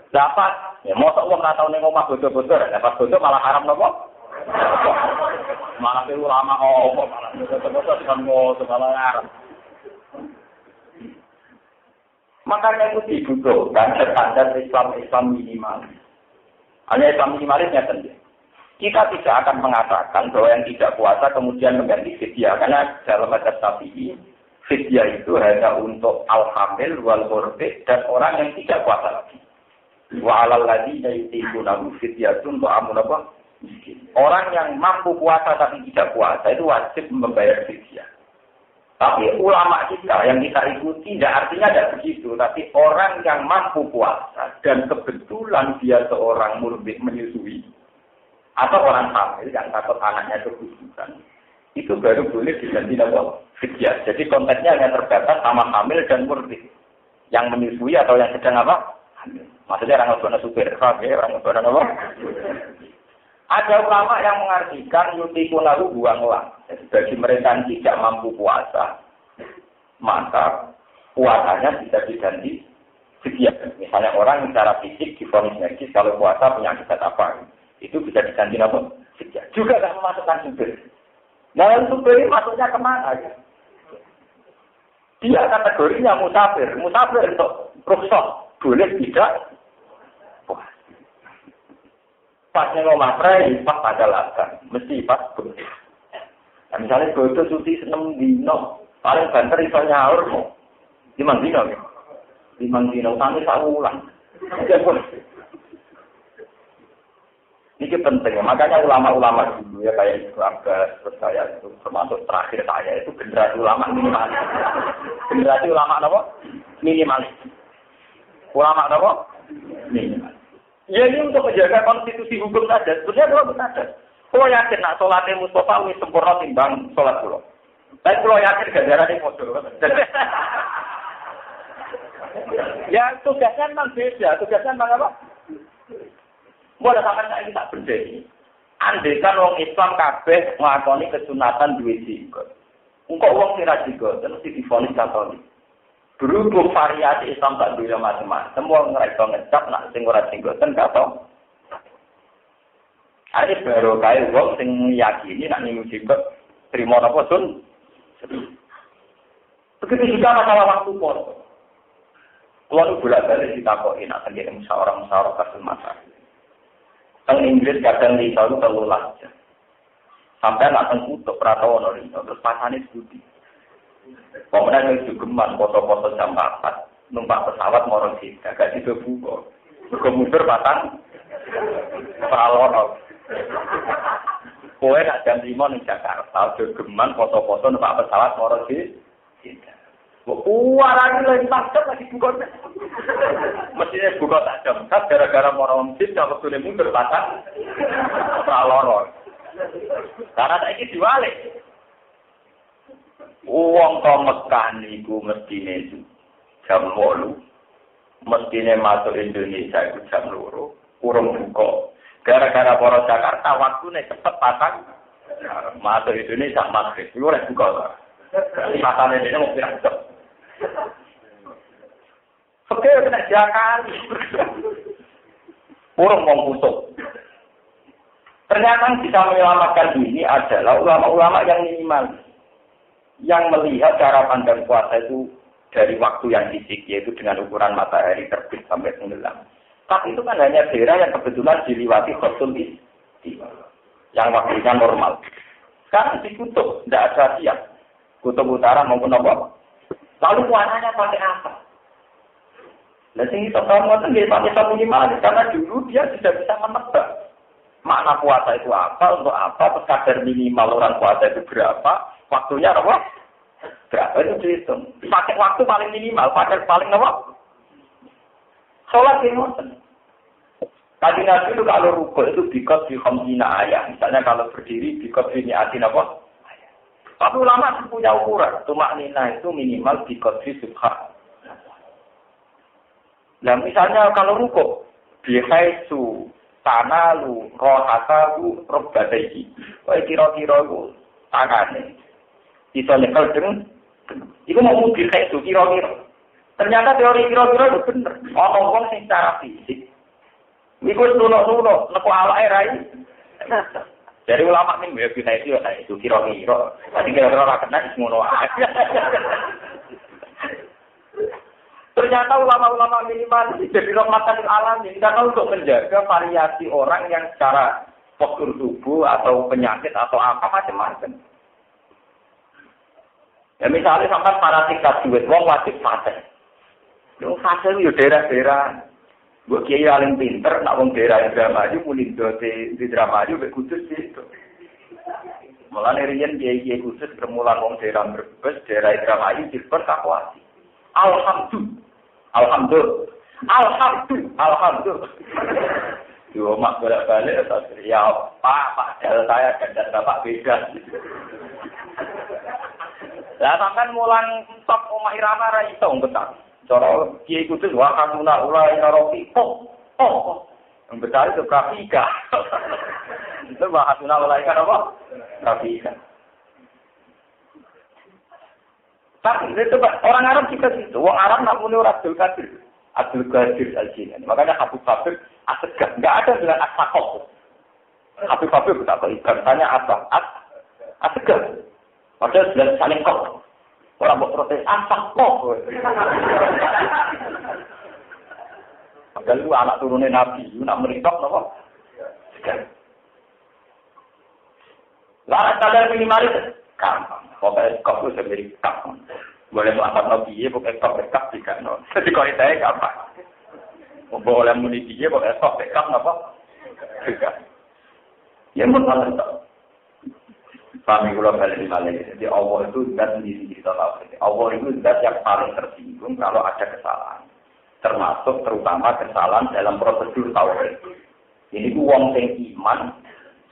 Dapat, ya mosok wong ora tau ning omah bodo-bodo, dapat bodo malah haram nopo? Malah ulama malah bodo-bodo kan malah haram. Makanya itu dibutuhkan standar Islam minimal. Hanya Islam minimalnya saja. Kita tidak akan mengatakan bahwa yang tidak puasa kemudian mengganti fidyah. Karena dalam mazhab Syafi'i, fidyah itu hanya untuk al-hamil, wal-murdi, dan orang yang tidak puasa lagi. Wa alal ladzina yutiqunahu fidyatun ta'amun apa? Miskin. Orang yang mampu puasa tapi tidak puasa itu wajib membayar fidyah. Tapi ulama kita yang kita ikuti tidak artinya tidak begitu. Tapi orang yang mampu puasa dan kebetulan dia seorang murdi menyusui atau orang hamil yang takut anaknya keguguran, itu baru boleh diganti nama fidyah. Jadi konteksnya hanya terbatas sama hamil dan murdi. Yang menyusui atau yang sedang apa? Hamil. Maksudnya orang ngebona supir, orang ngebona apa? Ada ulama yang mengartikan yutikunahu buanglah. Jadi bagi mereka yang tidak mampu puasa, maka puasanya bisa diganti fidyah. Misalnya orang yang secara fisik divonis medis kalau puasa penyakit apa, itu bisa diganti apa? Fidyah. Juga tidak memasukkan supir. Nah, supir masuknya kemana? Ya? Dia kategorinya musafir. Musafir untuk rukhsah. Boleh tidak? Wah. Pas ngomong pas ada latar. Mesti pas boleh. Nah, misalnya bodoh cuti 6 dino. Paling banter iso nyaur. 5 dino. 5 dino. Sampai 1 bulan. Ini penting, makanya ulama-ulama dulu ya kayak Ibnu Abbas, terus saya itu termasuk terakhir saya itu generasi ulama minimalis. Generasi ulama apa? Minimalis. Ulama apa? Minimalis. Ya ini untuk menjaga konstitusi hukum saja. Sebenarnya kalau benar. Kalau yakin nak sholatnya Mustafa lebih sempurna timbang sholat pulau. Tapi kalau yakin gara-gara ini bodoh. Ya tugasnya memang beda. Tugasnya memang apa? Boleh sampai saya ini tak berdiri. Andai kan orang Islam kabeh ngelakoni kesunatan duwe jenggot. Engkau orang kira jenggot, terus divonis Katolik. Berhubung variasi Islam tak duwe macam-macam, semua ngerasa ngecap nak sing ora jenggoten gak tau. Ada baru kaya wong sing yakini nak nimu jenggot terima apa sun. Begitu juga masalah waktu poso. Kalau bolak-balik ditakoki nak sendiri musyawarah kasus masalah. Teng Inggris kadang Rita itu telulah aja. Sampai nak tengkutuk Pratowono Rita, terus pasane studi. Pemenang yang jugeman foto-foto jam 4, numpak pesawat morong kita, gak juga buka. Berkemudur batang Pralono. Kowe nak jam 5 di Jakarta, jugeman foto-foto numpak pesawat morong kita. Lagi lagi takjub lagi buka. Mestinya buka takjub. Kan gara-gara morong masjid kalau sudah mundur batang praloro. Karena tak ini diwalik. Uang kau Mekah niku mestine jam 8. Mestine masuk Indonesia itu jam 2. Kurang buka. Gara-gara poros Jakarta waktunya cepet batang. Masuk Indonesia maghrib. Itu oleh buka. Pasane ini mau pirang jam. Oke, kena jakan. Kurang wong kusuk. Ternyata yang bisa menyelamatkan ini adalah ulama-ulama yang minimal. Yang melihat cara pandang puasa itu dari waktu yang fisik, yaitu dengan ukuran matahari terbit sampai tenggelam. Tapi itu kan hanya daerah yang kebetulan diliwati khotul istiwa. Yang waktunya normal. Sekarang di kutub, tidak ada siap. Kutub utara maupun apa? Lalu warnanya pakai apa? Nah, sing itu kamu itu dia pakai minimalis karena dulu dia sudah bisa menebak makna puasa itu apa, untuk apa, kadar minimal orang puasa itu berapa, waktunya apa? Berapa itu dihitung. Pakai waktu paling minimal, pakai paling apa? Sholat yang ngoten. Tadi Nabi itu kalau rukuk itu bikot di khamsina ayat, misalnya kalau berdiri bikot di niatin apa? Tapi ulama punya ukuran, tumak nina itu minimal di kodri subhan. Nah misalnya kalau rukuk, bihaisu, tanalu, rohatalu, robbadaihi. Wah kira-kira itu tangannya. Bisa nyekel dengan, itu mau bihaisu, kira-kira. Ternyata teori kira-kira itu benar. Ngomong secara fisik. Ini sunuk-sunuk, neku awake rai. Dari ulama ini ya bisa itu kira-kira. Tadi kira-kira ora kena ngono ae. Ternyata ulama-ulama minimal jadi rahmatan alam ini karena untuk menjaga variasi orang yang secara postur tubuh atau penyakit atau apa macam-macam. Ya misalnya sampai para tingkat duit wong wajib fase. Yo fase yo daerah-daerah gue kiai paling pinter, nak wong daerah Indramayu, muni di Indramayu, be khusus itu. Malah nerian kiai khusus bermulan wong daerah Brebes, daerah Indramayu, Jilber, Kapuasi. Alhamdulillah. Yo mak bolak-balik ya Pak, saya dan Bapak beda. Lah sampean mulang top omah Irama ra iso betah. Cara kiai khusus wa kanuna ulai narofi. Oh. Yang besar itu grafika. Itu bahasuna ulai kan apa? Grafika. Tapi itu orang Arab juga gitu. Orang Arab nak punya Abdul Qadir Al-Jilani. Makanya Habib Habib asegah. Enggak ada dengan asakok. Habib Habib tak tahu. Tanya apa? Asegel. Padahal jelas saling kok. Orang mau protes asap kok. Padahal itu anak turunnya Nabi, itu nak meritok apa? Segan. Lalu sadar minimalis, gampang. Pokoknya kok itu sendiri gampang. Boleh melakukan Nabi, pokoknya kok dekat juga. Jadi kalau saya gampang. Boleh muni dia, pokoknya kok dekat apa? Juga. Ya menurut kami kalau balik balik, jadi Allah itu zat sendiri kita tahu. Allah itu zat yang paling tersinggung kalau ada kesalahan, termasuk terutama kesalahan dalam prosedur tauhid. Ini uang sing iman,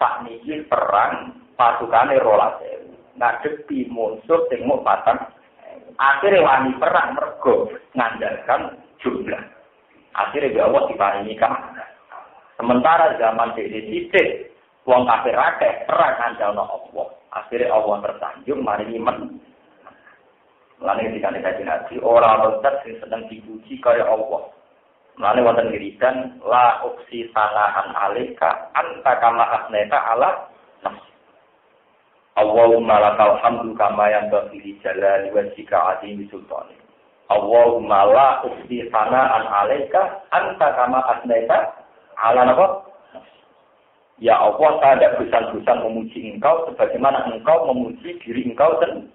sak niki perang pasukane rolas, ngadepi musuh sing mau patang, akhirnya wani perang mergo ngandalkan jumlah. Akhirnya Allah diparingi kalah. Sementara zaman titik wong kafir akeh perang ngandalno Allah. Akhirnya Allah tersanjung mari iman. Lan ketika dikaji Nabi ora ono sing sedang dipuji kaya Allah. Lan wonten wiridan la uksi sanahan alika anta kama asneta ala nafsi. Allahumma lakal hamdu kama yanbaghi jalali wajhika azimi sultani. Allahumma la uksi sanahan alika anta kama asneta ala nafsi. Ya Allah, saya tidak bosan-bosan memuji engkau sebagaimana engkau memuji diri engkau sendiri.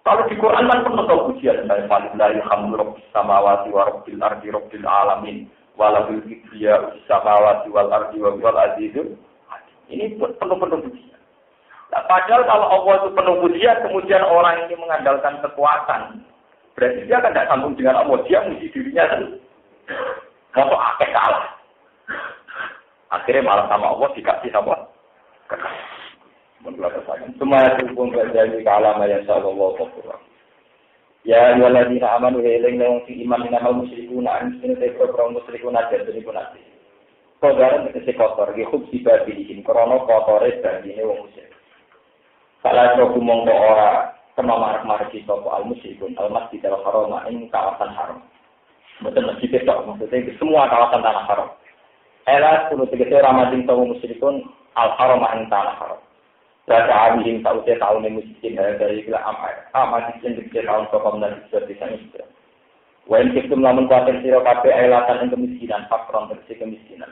Kalau di Quran kan penuh pujian dari Walillahi hamdu rabbis samawati wa rabbil ardi rabbil alamin walahul kibriya fis samawati wal ardi wa huwal azizul hakim. Ini penuh pujian. Nah, padahal kalau Allah itu penuh pujian, kemudian orang ini mengandalkan kekuatan, berarti dia kan tidak sambung dengan Allah, dia memuji dirinya sendiri. Masuk akeh kalah. Akhirnya malah sama Allah dikasih apa? Kekasih. Semua itu pun terjadi kalam yang sallallahu alaihi wasallam. Ya ayyuhalladzina amanu ilayna fi iman inamal musyrikuna an sinta kaum musyrikuna jadi kunati. Saudara tegese kotor ge khub sibadihin krana kotore bandine wong musyrik. Salah satu mongko ora kena marek-marek sapa al musyrikun al masjidil haram ing kawasan haram. Betul masjid itu maksudnya semua kawasan tanah haram. Elas kulo tegese ramadhin kaum musyrikun al-haram ing tanah haram. Berada abidin sausé taun musyrikin dari kila amat sing tegese taun sokom dan seperti sana. Wen kitum lamun kuatir sira kabeh elatan ing kemiskinan, fakron tegese kemiskinan.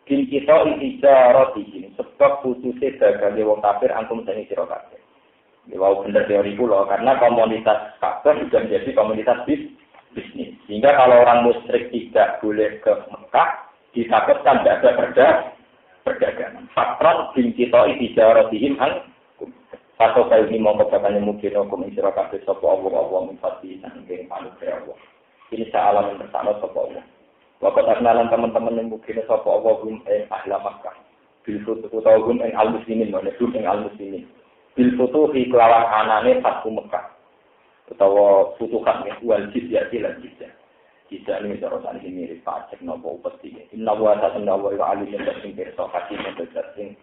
Kin kita iki rotihin sebab putusé dagange wong kafir angkum sing sira kabeh. Wau bener teori kula karena komunitas kafir sudah menjadi komunitas bisnis. Sehingga kalau orang musyrik tidak boleh ke Mekah ditakutkan tidak ada perdagangan. Fakran bin kita ijaratihim an satu kali ini mongko bakane mungkin hukum isra kabeh sapa Allah mufati nanging manusia Allah. Ini salah yang bersama sapa Allah. Waktu kenalan teman-teman yang mungkin sapa Allah gum ahla Makkah. Bil futuh gum al-muslimin mana gum al-muslimin. Bil futuh kelawan anane Fathu Mekah. Utawa futuhan wal jizyah lan jizyah. Tidak ini cara ini mirip pajak nopo upeti. Inna wa ta'ala wa alim yang sing pirsa hati yang sing